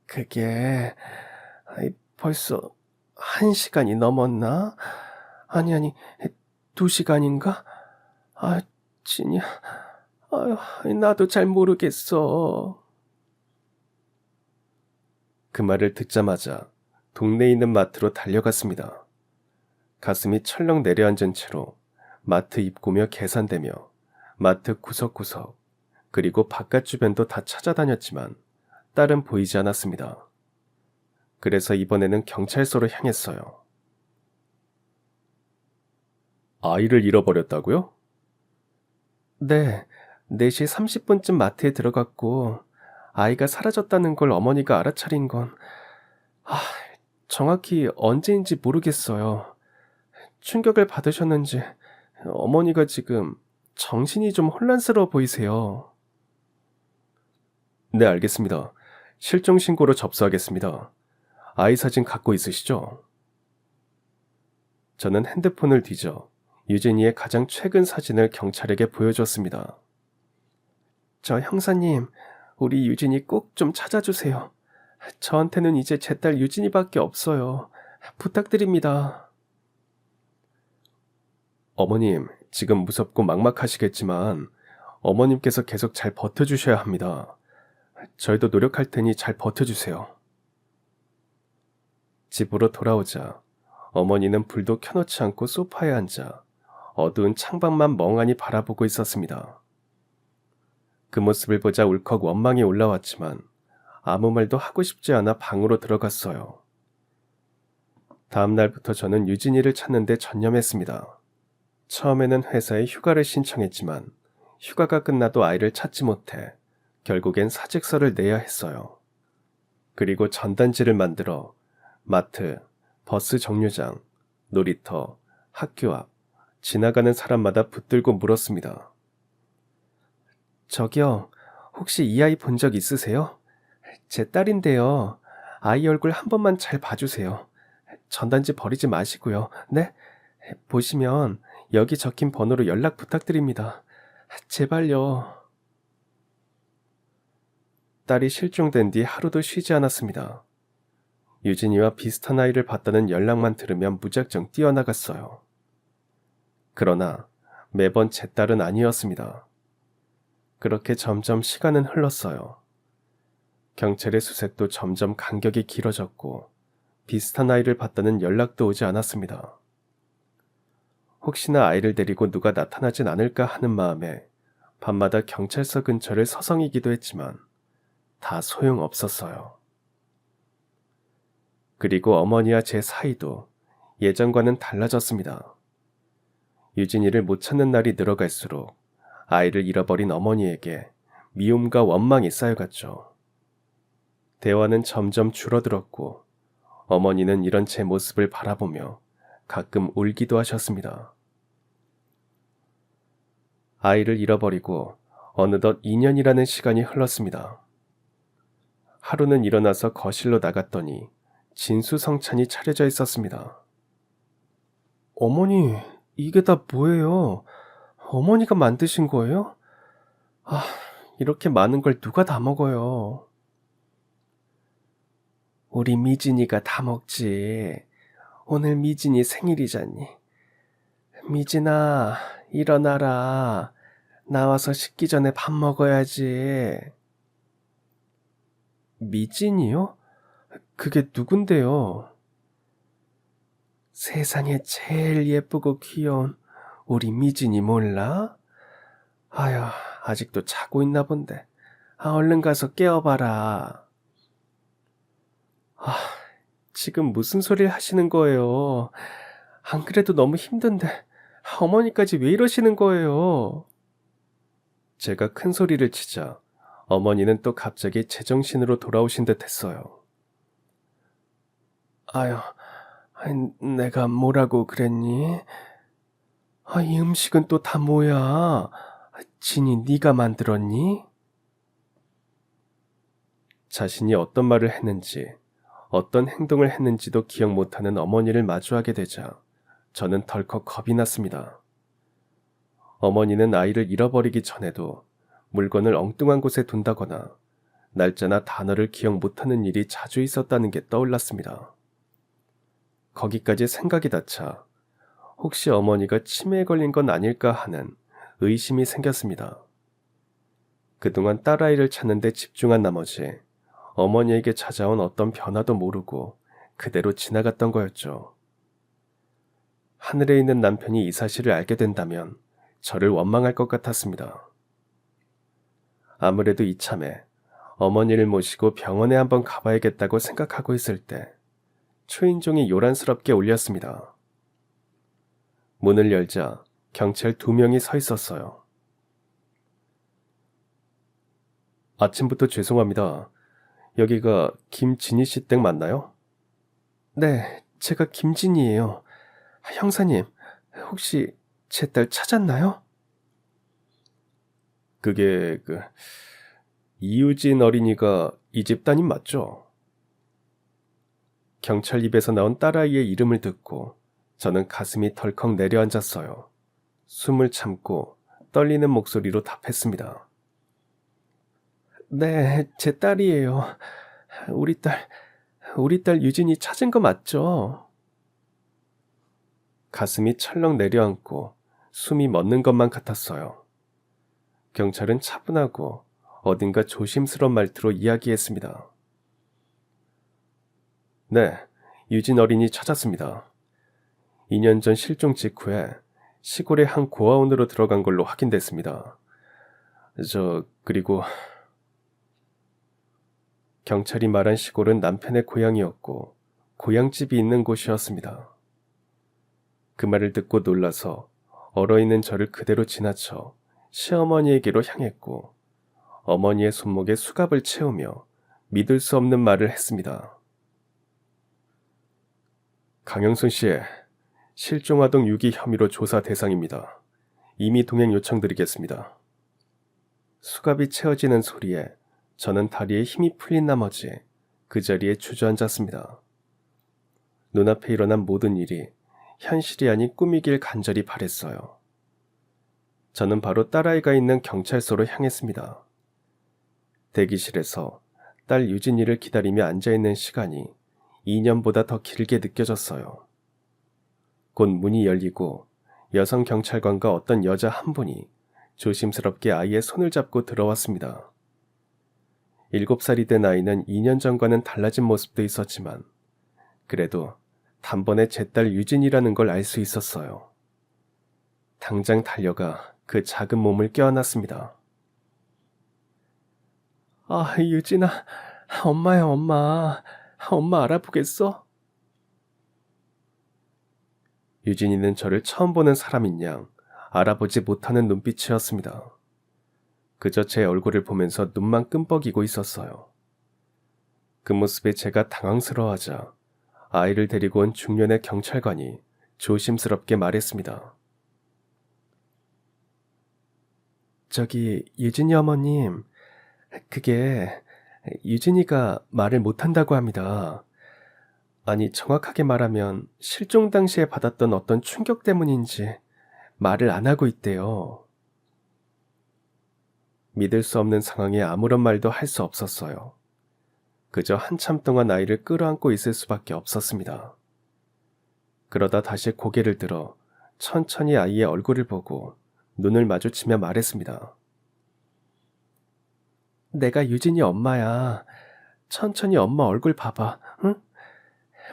그게 벌써 1시간이 넘었나? 아니 2시간인가? 진이야. 나도 잘 모르겠어. 그 말을 듣자마자 동네에 있는 마트로 달려갔습니다. 가슴이 철렁 내려앉은 채로 마트 입구며 계산대며 마트 구석구석 그리고 바깥 주변도 다 찾아다녔지만 딸은 보이지 않았습니다. 그래서 이번에는 경찰서로 향했어요. 아이를 잃어버렸다고요? 네, 4시 30분쯤 마트에 들어갔고 아이가 사라졌다는 걸 어머니가 알아차린 건 정확히 언제인지 모르겠어요. 충격을 받으셨는지 어머니가 지금 정신이 좀 혼란스러워 보이세요. 네, 알겠습니다. 실종 신고로 접수하겠습니다. 아이 사진 갖고 있으시죠? 저는 핸드폰을 뒤져 유진이의 가장 최근 사진을 경찰에게 보여줬습니다. 저 형사님, 우리 유진이 꼭 좀 찾아주세요. 저한테는 이제 제 딸 유진이밖에 없어요. 부탁드립니다. 어머님, 지금 무섭고 막막하시겠지만 어머님께서 계속 잘 버텨주셔야 합니다. 저희도 노력할 테니 잘 버텨주세요. 집으로 돌아오자 어머니는 불도 켜놓지 않고 소파에 앉아 어두운 창밖만 멍하니 바라보고 있었습니다. 그 모습을 보자 울컥 원망이 올라왔지만 아무 말도 하고 싶지 않아 방으로 들어갔어요. 다음 날부터 저는 유진이를 찾는 데 전념했습니다. 처음에는 회사에 휴가를 신청했지만 휴가가 끝나도 아이를 찾지 못해 결국엔 사직서를 내야 했어요. 그리고 전단지를 만들어 마트, 버스 정류장, 놀이터, 학교 앞, 지나가는 사람마다 붙들고 물었습니다. 저기요, 혹시 이 아이 본 적 있으세요? 제 딸인데요. 아이 얼굴 한 번만 잘 봐주세요. 전단지 버리지 마시고요. 네? 보시면 여기 적힌 번호로 연락 부탁드립니다. 제발요. 딸이 실종된 뒤 하루도 쉬지 않았습니다. 유진이와 비슷한 아이를 봤다는 연락만 들으면 무작정 뛰어나갔어요. 그러나 매번 제 딸은 아니었습니다. 그렇게 점점 시간은 흘렀어요. 경찰의 수색도 점점 간격이 길어졌고 비슷한 아이를 봤다는 연락도 오지 않았습니다. 혹시나 아이를 데리고 누가 나타나진 않을까 하는 마음에 밤마다 경찰서 근처를 서성이기도 했지만 다 소용없었어요. 그리고 어머니와 제 사이도 예전과는 달라졌습니다. 유진이를 못 찾는 날이 늘어갈수록 아이를 잃어버린 어머니에게 미움과 원망이 쌓여갔죠. 대화는 점점 줄어들었고 어머니는 이런 제 모습을 바라보며 가끔 울기도 하셨습니다. 아이를 잃어버리고 어느덧 2년이라는 시간이 흘렀습니다. 하루는 일어나서 거실로 나갔더니 진수성찬이 차려져 있었습니다. 어머니, 이게 다 뭐예요? 어머니가 만드신 거예요? 이렇게 많은 걸 누가 다 먹어요? 우리 미진이가 다 먹지. 오늘 미진이 생일이잖니. 미진아, 일어나라. 나와서 식기 전에 밥 먹어야지. 미진이요? 그게 누군데요? 세상에 제일 예쁘고 귀여운 우리 미진이 몰라? 아휴, 아직도 자고 있나 본데. 얼른 가서 깨워봐라. 아, 지금 무슨 소리를 하시는 거예요? 안 그래도 너무 힘든데 어머니까지 왜 이러시는 거예요? 제가 큰 소리를 치자 어머니는 또 갑자기 제정신으로 돌아오신 듯 했어요. 아유, 내가 뭐라고 그랬니? 이 음식은 또 다 뭐야? 진이 네가 만들었니? 자신이 어떤 말을 했는지, 어떤 행동을 했는지도 기억 못하는 어머니를 마주하게 되자 저는 덜컥 겁이 났습니다. 어머니는 아이를 잃어버리기 전에도 물건을 엉뚱한 곳에 둔다거나 날짜나 단어를 기억 못하는 일이 자주 있었다는 게 떠올랐습니다. 거기까지 생각이 닿자 혹시 어머니가 치매에 걸린 건 아닐까 하는 의심이 생겼습니다. 그동안 딸아이를 찾는 데 집중한 나머지 어머니에게 찾아온 어떤 변화도 모르고 그대로 지나갔던 거였죠. 하늘에 있는 남편이 이 사실을 알게 된다면 저를 원망할 것 같았습니다. 아무래도 이참에 어머니를 모시고 병원에 한번 가봐야겠다고 생각하고 있을 때 초인종이 요란스럽게 울렸습니다. 문을 열자 경찰 2명이 서 있었어요. 아침부터 죄송합니다. 여기가 김진희 씨 댁 맞나요? 네, 제가 김진희예요. 형사님, 혹시 제 딸 찾았나요? 그게 이유진 어린이가 이 집 따님 맞죠? 경찰 입에서 나온 딸아이의 이름을 듣고 저는 가슴이 덜컥 내려앉았어요. 숨을 참고 떨리는 목소리로 답했습니다. 네, 제 딸이에요. 우리 딸 유진이 찾은 거 맞죠? 가슴이 철렁 내려앉고 숨이 멎는 것만 같았어요. 경찰은 차분하고 어딘가 조심스러운 말투로 이야기했습니다. 네, 유진 어린이 찾았습니다. 2년 전 실종 직후에 시골의 한 고아원으로 들어간 걸로 확인됐습니다. 그리고 경찰이 말한 시골은 남편의 고향이었고 고향집이 있는 곳이었습니다. 그 말을 듣고 놀라서 얼어있는 저를 그대로 지나쳐 시어머니에게로 향했고 어머니의 손목에 수갑을 채우며 믿을 수 없는 말을 했습니다. 강영순 씨, 실종아동 유기 혐의로 조사 대상입니다. 임의 동행 요청드리겠습니다. 수갑이 채워지는 소리에 저는 다리에 힘이 풀린 나머지 그 자리에 주저앉았습니다. 눈앞에 일어난 모든 일이 현실이 아닌 꿈이길 간절히 바랬어요. 저는 바로 딸아이가 있는 경찰서로 향했습니다. 대기실에서 딸 유진이를 기다리며 앉아있는 시간이 2년보다 더 길게 느껴졌어요. 곧 문이 열리고 여성 경찰관과 어떤 여자 한 분이 조심스럽게 아이의 손을 잡고 들어왔습니다. 7살이 된 아이는 2년 전과는 달라진 모습도 있었지만 그래도 단번에 제 딸 유진이라는 걸 알 수 있었어요. 당장 달려가 그 작은 몸을 껴안았습니다. 유진아, 엄마야, 엄마. 엄마 알아보겠어? 유진이는 저를 처음 보는 사람인 양 알아보지 못하는 눈빛이었습니다. 그저 제 얼굴을 보면서 눈만 끔뻑이고 있었어요. 그 모습에 제가 당황스러워하자 아이를 데리고 온 중년의 경찰관이 조심스럽게 말했습니다. 유진이 어머님, 그게 유진이가 말을 못한다고 합니다. 아니, 정확하게 말하면 실종 당시에 받았던 어떤 충격 때문인지 말을 안 하고 있대요. 믿을 수 없는 상황에 아무런 말도 할 수 없었어요. 그저 한참 동안 아이를 끌어안고 있을 수밖에 없었습니다. 그러다 다시 고개를 들어 천천히 아이의 얼굴을 보고 눈을 마주치며 말했습니다. 내가 유진이 엄마야. 천천히 엄마 얼굴 봐봐, 응?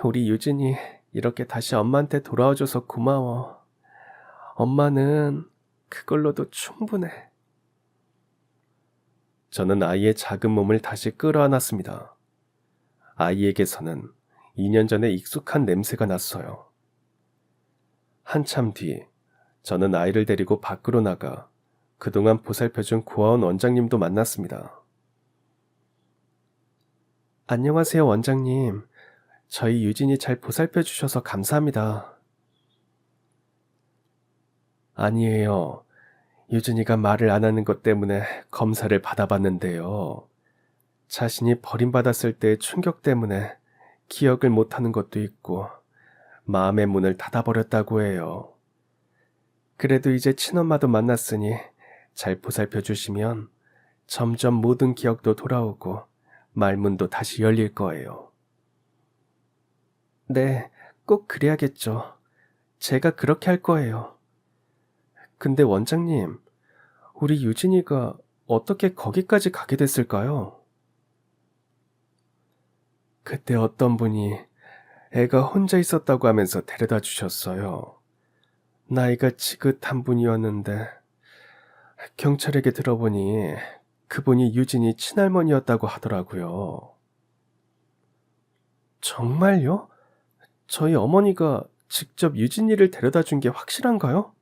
우리 유진이 이렇게 다시 엄마한테 돌아와줘서 고마워. 엄마는 그걸로도 충분해. 저는 아이의 작은 몸을 다시 끌어안았습니다. 아이에게서는 2년 전에 익숙한 냄새가 났어요. 한참 뒤, 저는 아이를 데리고 밖으로 나가 그동안 보살펴준 고아원 원장님도 만났습니다. 안녕하세요, 원장님. 저희 유진이 잘 보살펴 주셔서 감사합니다. 아니에요. 유진이가 말을 안 하는 것 때문에 검사를 받아봤는데요. 자신이 버림받았을 때의 충격 때문에 기억을 못하는 것도 있고 마음의 문을 닫아버렸다고 해요. 그래도 이제 친엄마도 만났으니 잘 보살펴 주시면 점점 모든 기억도 돌아오고 말문도 다시 열릴 거예요. 네, 꼭 그래야겠죠. 제가 그렇게 할 거예요. 근데 원장님, 우리 유진이가 어떻게 거기까지 가게 됐을까요? 그때 어떤 분이 애가 혼자 있었다고 하면서 데려다 주셨어요. 나이가 지긋한 분이었는데 경찰에게 들어보니 그분이 유진이 친할머니였다고 하더라고요. 정말요? 저희 어머니가 직접 유진이를 데려다 준 게 확실한가요?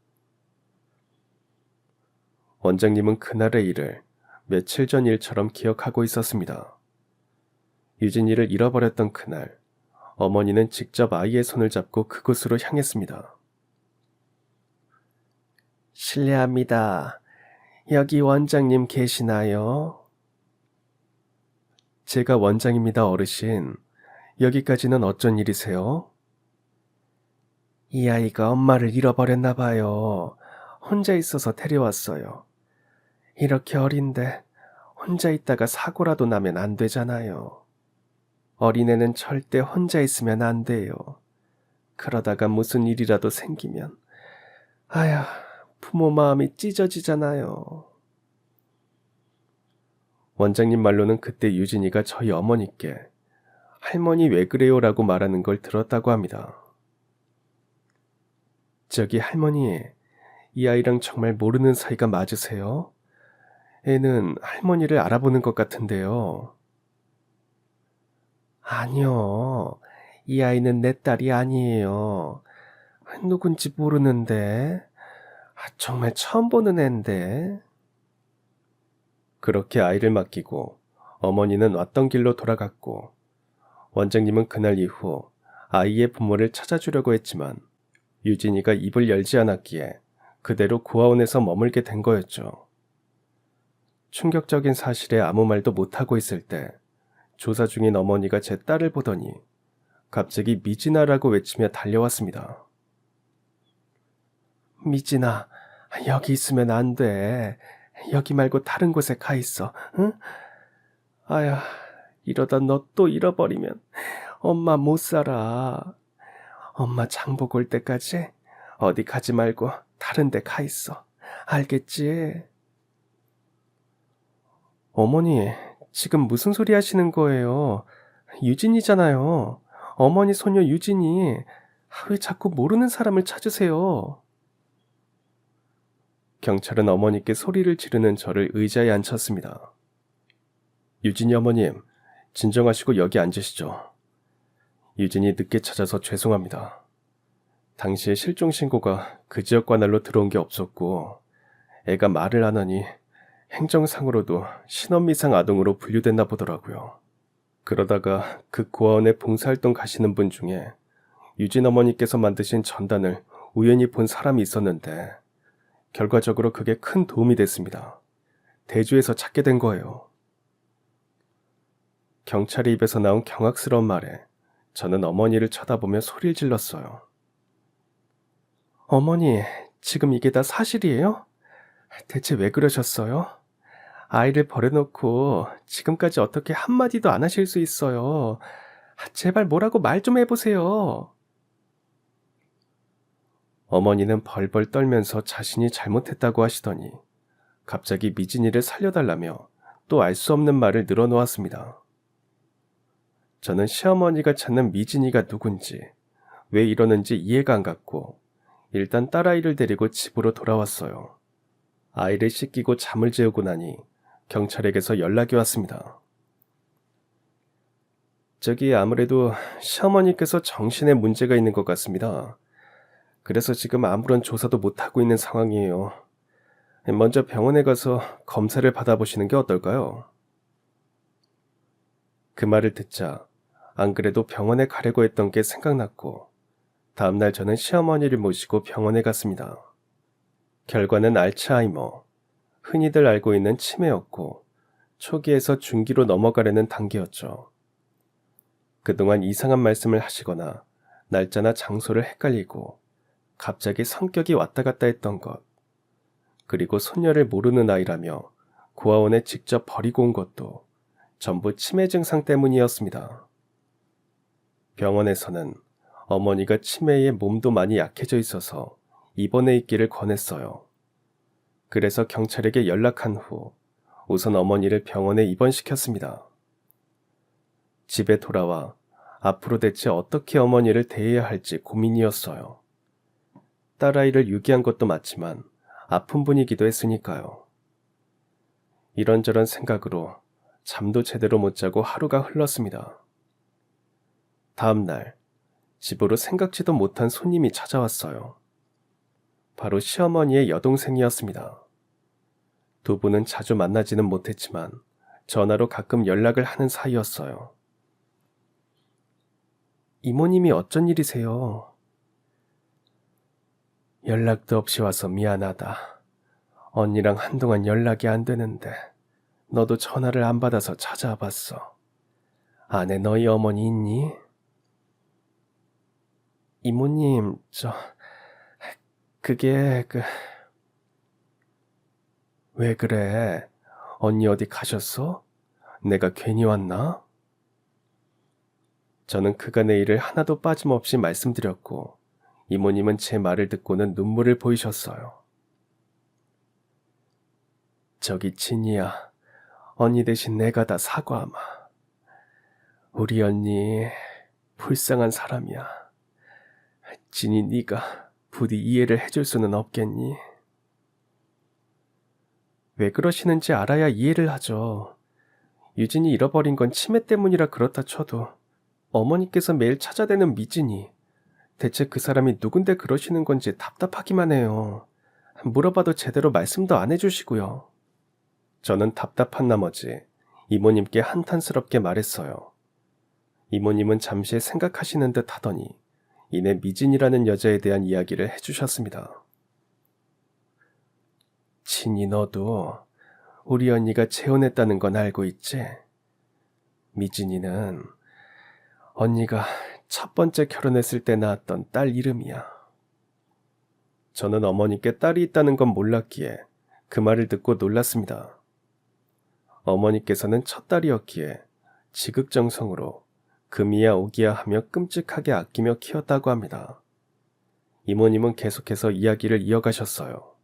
원장님은 그날의 일을 며칠 전 일처럼 기억하고 있었습니다. 유진이를 잃어버렸던 그날, 어머니는 직접 아이의 손을 잡고 그곳으로 향했습니다. 실례합니다. 여기 원장님 계시나요? 제가 원장입니다, 어르신. 여기까지는 어쩐 일이세요? 이 아이가 엄마를 잃어버렸나 봐요. 혼자 있어서 데려왔어요. 이렇게 어린데 혼자 있다가 사고라도 나면 안 되잖아요. 어린애는 절대 혼자 있으면 안 돼요. 그러다가 무슨 일이라도 생기면 아휴, 부모 마음이 찢어지잖아요. 원장님 말로는 그때 유진이가 저희 어머니께 할머니 왜 그래요? 라고 말하는 걸 들었다고 합니다. 저기 할머니, 이 아이랑 정말 모르는 사이가 맞으세요? 애는 할머니를 알아보는 것 같은데요. 아니요, 이 아이는 내 딸이 아니에요. 누군지 모르는데, 정말 처음 보는 앤데. 그렇게 아이를 맡기고 어머니는 왔던 길로 돌아갔고 원장님은 그날 이후 아이의 부모를 찾아주려고 했지만 유진이가 입을 열지 않았기에 그대로 고아원에서 머물게 된 거였죠. 충격적인 사실에 아무 말도 못하고 있을 때 조사 중인 어머니가 제 딸을 보더니 갑자기 미진아라고 외치며 달려왔습니다. 미진아, 여기 있으면 안 돼. 여기 말고 다른 곳에 가 있어, 응? 아야, 이러다 너 또 잃어버리면 엄마 못 살아. 엄마 장보고 올 때까지 어디 가지 말고 다른 데 가 있어. 알겠지? 어머니, 지금 무슨 소리 하시는 거예요? 유진이잖아요. 어머니 소녀 유진이. 왜 자꾸 모르는 사람을 찾으세요? 경찰은 어머니께 소리를 지르는 저를 의자에 앉혔습니다. 유진이 어머님, 진정하시고 여기 앉으시죠. 유진이 늦게 찾아서 죄송합니다. 당시에 실종 신고가 그 지역 관할로 들어온 게 없었고 애가 말을 안 하니 행정상으로도 신원미상 아동으로 분류됐나 보더라고요. 그러다가 그 고아원에 봉사활동 가시는 분 중에 유진 어머니께서 만드신 전단을 우연히 본 사람이 있었는데 결과적으로 그게 큰 도움이 됐습니다. 대주에서 찾게 된 거예요. 경찰의 입에서 나온 경악스러운 말에 저는 어머니를 쳐다보며 소리를 질렀어요. 어머니, 지금 이게 다 사실이에요? 대체 왜 그러셨어요? 아이를 버려놓고 지금까지 어떻게 한마디도 안 하실 수 있어요? 제발 뭐라고 말 좀 해보세요. 어머니는 벌벌 떨면서 자신이 잘못했다고 하시더니 갑자기 미진이를 살려달라며 또 알 수 없는 말을 늘어놓았습니다. 저는 시어머니가 찾는 미진이가 누군지, 왜 이러는지 이해가 안 갔고 일단 딸아이를 데리고 집으로 돌아왔어요. 아이를 씻기고 잠을 재우고 나니 경찰에게서 연락이 왔습니다. 저기 아무래도 시어머니께서 정신에 문제가 있는 것 같습니다. 그래서 지금 아무런 조사도 못하고 있는 상황이에요. 먼저 병원에 가서 검사를 받아보시는 게 어떨까요? 그 말을 듣자 안 그래도 병원에 가려고 했던 게 생각났고 다음날 저는 시어머니를 모시고 병원에 갔습니다. 결과는 알츠하이머, 흔히들 알고 있는 치매였고 초기에서 중기로 넘어가려는 단계였죠. 그동안 이상한 말씀을 하시거나 날짜나 장소를 헷갈리고 갑자기 성격이 왔다 갔다 했던 것, 그리고 손녀를 모르는 아이라며 고아원에 직접 버리고 온 것도 전부 치매 증상 때문이었습니다. 병원에서는 어머니가 치매에 몸도 많이 약해져 있어서 입원해 있기를 권했어요. 그래서 경찰에게 연락한 후 우선 어머니를 병원에 입원시켰습니다. 집에 돌아와 앞으로 대체 어떻게 어머니를 대해야 할지 고민이었어요. 딸아이를 유기한 것도 맞지만 아픈 분이기도 했으니까요. 이런저런 생각으로 잠도 제대로 못 자고 하루가 흘렀습니다. 다음 날 집으로 생각지도 못한 손님이 찾아왔어요. 바로 시어머니의 여동생이었습니다. 두 분은 자주 만나지는 못했지만 전화로 가끔 연락을 하는 사이였어요. 이모님이 어쩐 일이세요? 연락도 없이 와서 미안하다. 언니랑 한동안 연락이 안 되는데 너도 전화를 안 받아서 찾아와 봤어. 안에 너희 어머니 있니? 이모님, 그게 왜 그래? 언니 어디 가셨어? 내가 괜히 왔나? 저는 그간의 일을 하나도 빠짐없이 말씀드렸고 이모님은 제 말을 듣고는 눈물을 보이셨어요. 저기 진이야, 언니 대신 내가 다 사과하마. 우리 언니 불쌍한 사람이야. 진이 네가 부디 이해를 해줄 수는 없겠니? 왜 그러시는지 알아야 이해를 하죠. 유진이 잃어버린 건 치매 때문이라 그렇다 쳐도 어머니께서 매일 찾아대는 미진이 대체 그 사람이 누군데 그러시는 건지 답답하기만 해요. 물어봐도 제대로 말씀도 안 해주시고요. 저는 답답한 나머지 이모님께 한탄스럽게 말했어요. 이모님은 잠시 생각하시는 듯 하더니 이내 미진이라는 여자에 대한 이야기를 해주셨습니다. 진이 너도 우리 언니가 재혼했다는 건 알고 있지? 미진이는 언니가 첫 번째 결혼했을 때 낳았던 딸 이름이야. 저는 어머니께 딸이 있다는 건 몰랐기에 그 말을 듣고 놀랐습니다. 어머니께서는 첫 딸이었기에 지극정성으로 금이야 오기야 하며 끔찍하게 아끼며 키웠다고 합니다. 이모님은 계속해서 이야기를 이어가셨어요.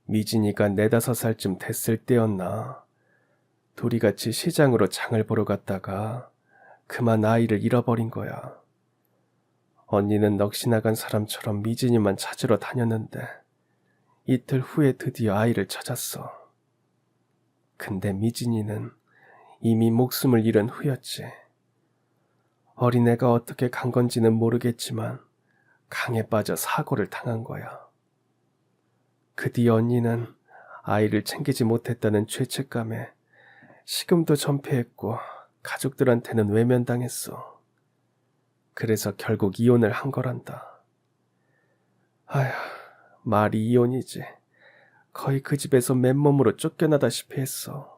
미진이가 4~5살쯤 됐을 때였나. 둘이 같이 시장으로 장을 보러 갔다가 그만 아이를 잃어버린 거야. 언니는 넋이 나간 사람처럼 미진이만 찾으러 다녔는데 이틀 후에 드디어 아이를 찾았어. 근데 미진이는 이미 목숨을 잃은 후였지. 어린애가 어떻게 간 건지는 모르겠지만 강에 빠져 사고를 당한 거야. 그 뒤 언니는 아이를 챙기지 못했다는 죄책감에 식음도 전폐했고 가족들한테는 외면당했어. 그래서 결국 이혼을 한 거란다. 아휴, 말이 이혼이지. 거의 그 집에서 맨몸으로 쫓겨나다시피 했어.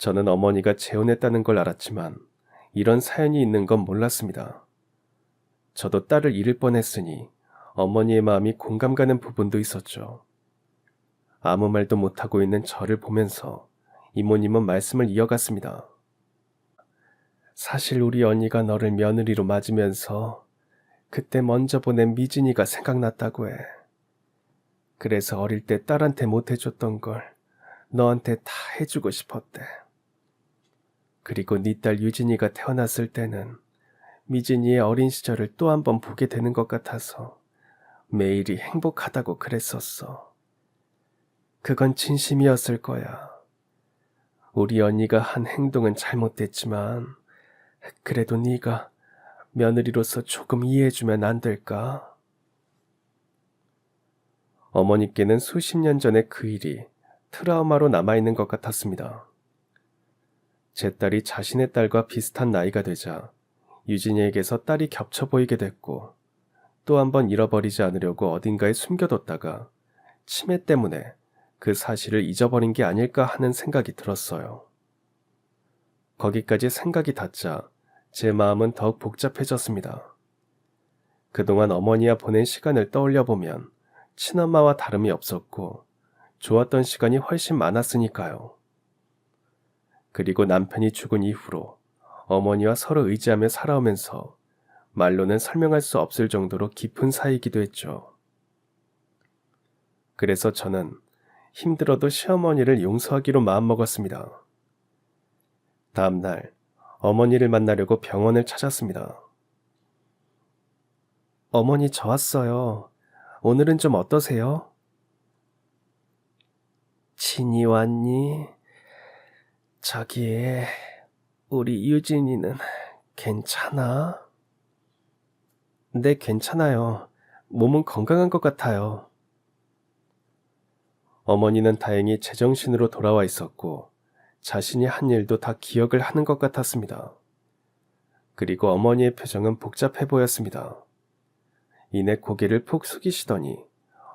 저는 어머니가 재혼했다는 걸 알았지만 이런 사연이 있는 건 몰랐습니다. 저도 딸을 잃을 뻔했으니 어머니의 마음이 공감 가는 부분도 있었죠. 아무 말도 못하고 있는 저를 보면서 이모님은 말씀을 이어갔습니다. 사실 우리 언니가 너를 며느리로 맞으면서 그때 먼저 보낸 미진이가 생각났다고 해. 그래서 어릴 때 딸한테 못해줬던 걸 너한테 다 해주고 싶었대. 그리고 네 딸 유진이가 태어났을 때는 미진이의 어린 시절을 또 한 번 보게 되는 것 같아서 매일이 행복하다고 그랬었어. 그건 진심이었을 거야. 우리 언니가 한 행동은 잘못됐지만 그래도 네가 며느리로서 조금 이해해주면 안 될까? 어머니께는 수십 년 전의 그 일이 트라우마로 남아있는 것 같았습니다. 제 딸이 자신의 딸과 비슷한 나이가 되자 유진이에게서 딸이 겹쳐 보이게 됐고 또 한 번 잃어버리지 않으려고 어딘가에 숨겨뒀다가 치매 때문에 그 사실을 잊어버린 게 아닐까 하는 생각이 들었어요. 거기까지 생각이 닿자 제 마음은 더욱 복잡해졌습니다. 그동안 어머니와 보낸 시간을 떠올려보면 친엄마와 다름이 없었고 좋았던 시간이 훨씬 많았으니까요. 그리고 남편이 죽은 이후로 어머니와 서로 의지하며 살아오면서 말로는 설명할 수 없을 정도로 깊은 사이이기도 했죠. 그래서 저는 힘들어도 시어머니를 용서하기로 마음먹었습니다. 다음 날 어머니를 만나려고 병원을 찾았습니다. 어머니, 저 왔어요. 오늘은 좀 어떠세요? 친이 왔니? 저기, 우리 유진이는 괜찮아? 네, 괜찮아요. 몸은 건강한 것 같아요. 어머니는 다행히 제정신으로 돌아와 있었고 자신이 한 일도 다 기억을 하는 것 같았습니다. 그리고 어머니의 표정은 복잡해 보였습니다. 이내 고개를 푹 숙이시더니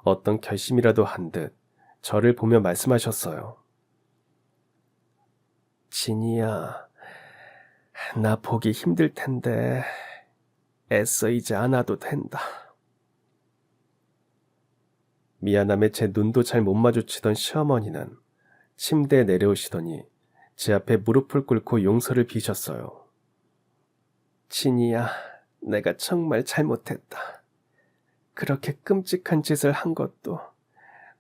어떤 결심이라도 한 듯 저를 보며 말씀하셨어요. 진이야, 나 보기 힘들 텐데 애써 이제 안 와도 된다. 미안함에 제 눈도 잘 못 마주치던 시어머니는 침대에 내려오시더니 제 앞에 무릎을 꿇고 용서를 비셨어요. 진이야, 내가 정말 잘못했다. 그렇게 끔찍한 짓을 한 것도,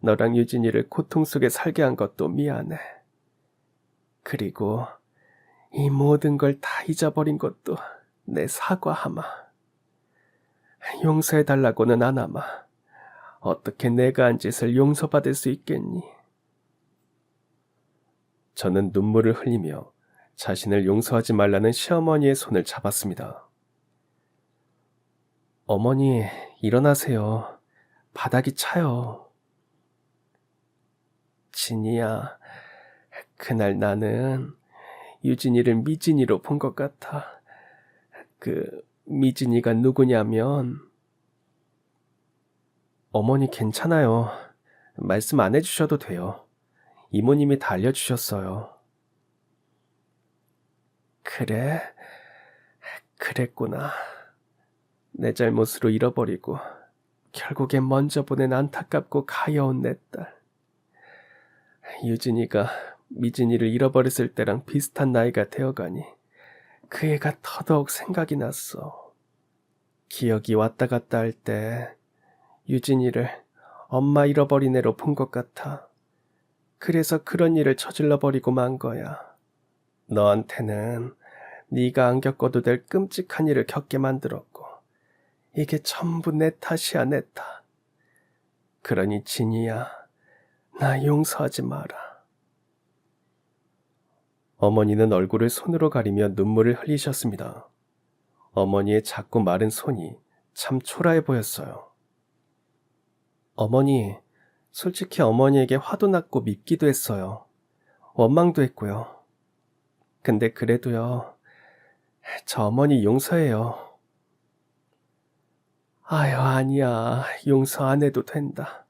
너랑 유진이를 고통 속에 살게 한 것도 미안해. 그리고 이 모든 걸 다 잊어버린 것도 내 사과하마. 용서해달라고는 안 하마. 어떻게 내가 한 짓을 용서받을 수 있겠니? 저는 눈물을 흘리며 자신을 용서하지 말라는 시어머니의 손을 잡았습니다. 어머니, 일어나세요. 바닥이 차요. 진이야, 그날 나는 유진이를 미진이로 본 것 같아. 미진이가 누구냐면... 어머니, 괜찮아요. 말씀 안 해주셔도 돼요. 이모님이 다 알려주셨어요. 그래? 그랬구나. 내 잘못으로 잃어버리고 결국엔 먼저 보낸 안타깝고 가여운 내 딸. 유진이가 미진이를 잃어버렸을 때랑 비슷한 나이가 되어가니 그 애가 더더욱 생각이 났어. 기억이 왔다 갔다 할 때 유진이를 엄마 잃어버린 애로 본 것 같아. 그래서 그런 일을 저질러버리고 만 거야. 너한테는 네가 안 겪어도 될 끔찍한 일을 겪게 만들었고 이게 전부 내 탓이야, 내 탓. 그러니 진이야, 나 용서하지 마라. 어머니는 얼굴을 손으로 가리며 눈물을 흘리셨습니다. 어머니의 작고 마른 손이 참 초라해 보였어요. 어머니, 솔직히 어머니에게 화도 났고 밉기도 했어요. 원망도 했고요. 근데 그래도요, 저 어머니 용서해요. 아유, 아니야. 용서 안 해도 된다.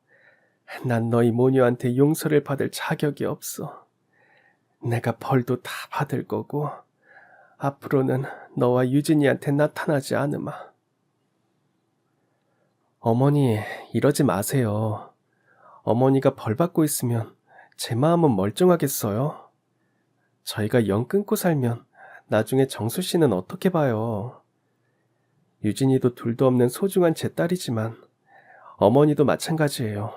난 너희 모녀한테 용서를 받을 자격이 없어. 내가 벌도 다 받을 거고 앞으로는 너와 유진이한테 나타나지 않으마. 어머니, 이러지 마세요. 어머니가 벌 받고 있으면 제 마음은 멀쩡하겠어요? 저희가 영 끊고 살면 나중에 정수 씨는 어떻게 봐요? 유진이도 둘도 없는 소중한 제 딸이지만 어머니도 마찬가지예요.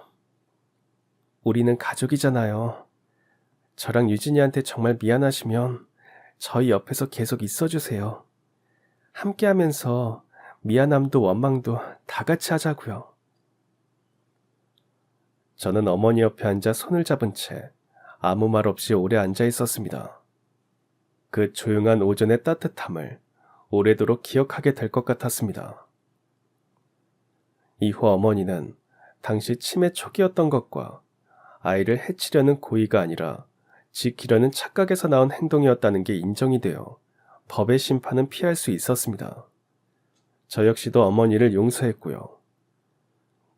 우리는 가족이잖아요. 저랑 유진이한테 정말 미안하시면 저희 옆에서 계속 있어주세요. 함께하면서 미안함도 원망도 다 같이 하자고요. 저는 어머니 옆에 앉아 손을 잡은 채 아무 말 없이 오래 앉아 있었습니다. 그 조용한 오전의 따뜻함을 오래도록 기억하게 될 것 같았습니다. 이후 어머니는 당시 치매 초기였던 것과 아이를 해치려는 고의가 아니라 지키려는 착각에서 나온 행동이었다는 게 인정이 되어 법의 심판은 피할 수 있었습니다. 저 역시도 어머니를 용서했고요.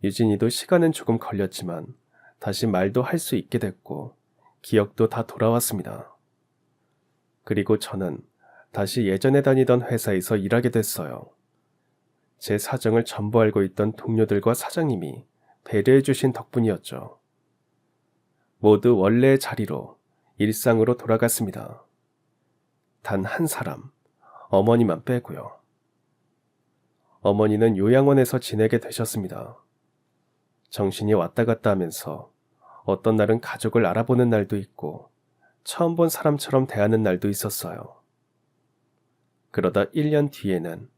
유진이도 시간은 조금 걸렸지만 다시 말도 할 수 있게 됐고 기억도 다 돌아왔습니다. 그리고 저는 다시 예전에 다니던 회사에서 일하게 됐어요. 제 사정을 전부 알고 있던 동료들과 사장님이 배려해 주신 덕분이었죠. 모두 원래의 자리로 일상으로 돌아갔습니다. 단 한 사람, 어머니만 빼고요. 어머니는 요양원에서 지내게 되셨습니다. 정신이 왔다 갔다 하면서 어떤 날은 가족을 알아보는 날도 있고 처음 본 사람처럼 대하는 날도 있었어요. 그러다 1년 뒤에는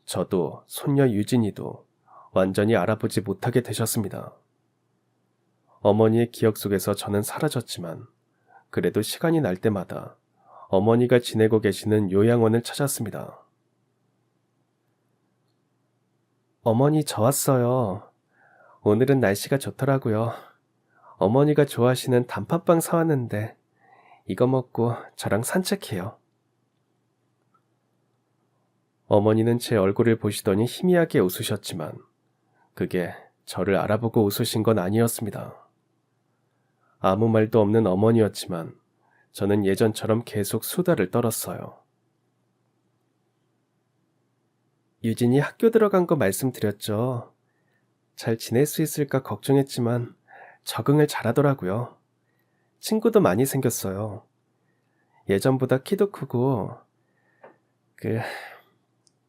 저도 손녀 유진이도 완전히 알아보지 못하게 되셨습니다. 어머니의 기억 속에서 저는 사라졌지만 그래도 시간이 날 때마다 어머니가 지내고 계시는 요양원을 찾았습니다. 어머니, 저 왔어요. 오늘은 날씨가 좋더라고요. 어머니가 좋아하시는 단팥빵 사왔는데 이거 먹고 저랑 산책해요. 어머니는 제 얼굴을 보시더니 희미하게 웃으셨지만 그게 저를 알아보고 웃으신 건 아니었습니다. 아무 말도 없는 어머니였지만 저는 예전처럼 계속 수다를 떨었어요. 유진이 학교 들어간 거 말씀드렸죠. 잘 지낼 수 있을까 걱정했지만 적응을 잘하더라고요. 친구도 많이 생겼어요. 예전보다 키도 크고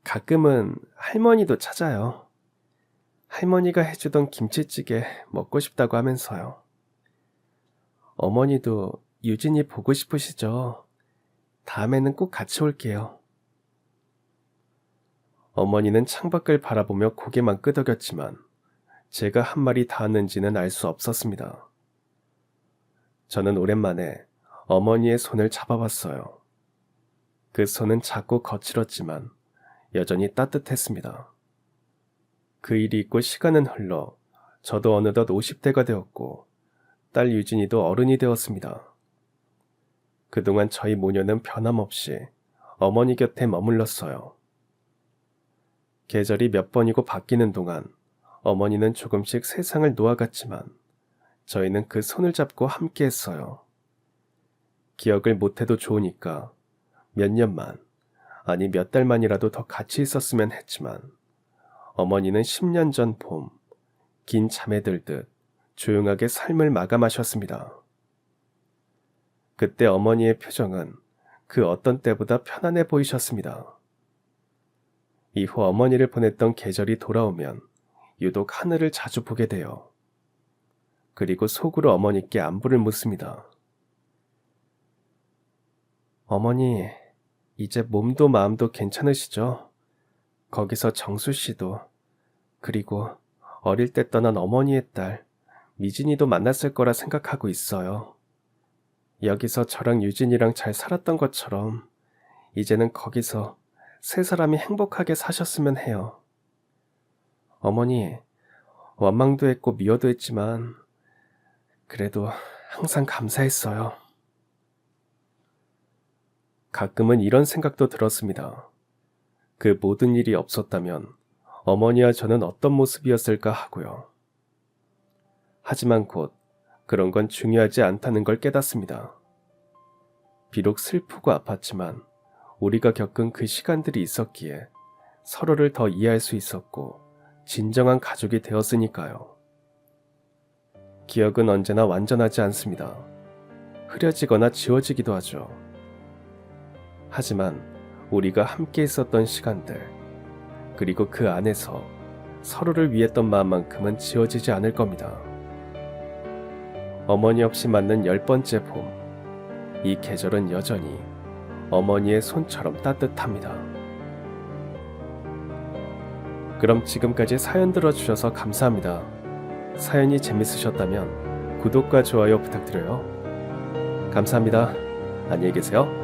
가끔은 할머니도 찾아요. 할머니가 해주던 김치찌개 먹고 싶다고 하면서요. 어머니도 유진이 보고 싶으시죠? 다음에는 꼭 같이 올게요. 어머니는 창밖을 바라보며 고개만 끄덕였지만 제가 한 말이 닿았는지는 알 수 없었습니다. 저는 오랜만에 어머니의 손을 잡아봤어요. 그 손은 작고 거칠었지만 여전히 따뜻했습니다. 그 일이 있고 시간은 흘러 저도 어느덧 50대가 되었고 딸 유진이도 어른이 되었습니다. 그동안 저희 모녀는 변함없이 어머니 곁에 머물렀어요. 계절이 몇 번이고 바뀌는 동안 어머니는 조금씩 세상을 놓아갔지만 저희는 그 손을 잡고 함께 했어요. 기억을 못해도 좋으니까 몇 년만, 아니 몇 달만이라도 더 같이 있었으면 했지만 어머니는 10년 전 봄, 긴 잠에 들듯 조용하게 삶을 마감하셨습니다. 그때 어머니의 표정은 그 어떤 때보다 편안해 보이셨습니다. 이후 어머니를 보냈던 계절이 돌아오면 유독 하늘을 자주 보게 돼요. 그리고 속으로 어머니께 안부를 묻습니다. 어머니, 이제 몸도 마음도 괜찮으시죠? 거기서 정수 씨도, 그리고 어릴 때 떠난 어머니의 딸 미진이도 만났을 거라 생각하고 있어요. 여기서 저랑 유진이랑 잘 살았던 것처럼 이제는 거기서 세 사람이 행복하게 사셨으면 해요. 어머니, 원망도 했고 미워도 했지만 그래도 항상 감사했어요. 가끔은 이런 생각도 들었습니다. 그 모든 일이 없었다면 어머니와 저는 어떤 모습이었을까 하고요. 하지만 곧 그런 건 중요하지 않다는 걸 깨닫습니다. 비록 슬프고 아팠지만 우리가 겪은 그 시간들이 있었기에 서로를 더 이해할 수 있었고 진정한 가족이 되었으니까요. 기억은 언제나 완전하지 않습니다. 흐려지거나 지워지기도 하죠. 하지만 우리가 함께 있었던 시간들, 그리고 그 안에서 서로를 위했던 마음만큼은 지워지지 않을 겁니다. 어머니 없이 맞는 10번째 봄, 이 계절은 여전히 어머니의 손처럼 따뜻합니다. 그럼 지금까지 사연 들어주셔서 감사합니다. 사연이 재밌으셨다면 구독과 좋아요 부탁드려요. 감사합니다. 안녕히 계세요.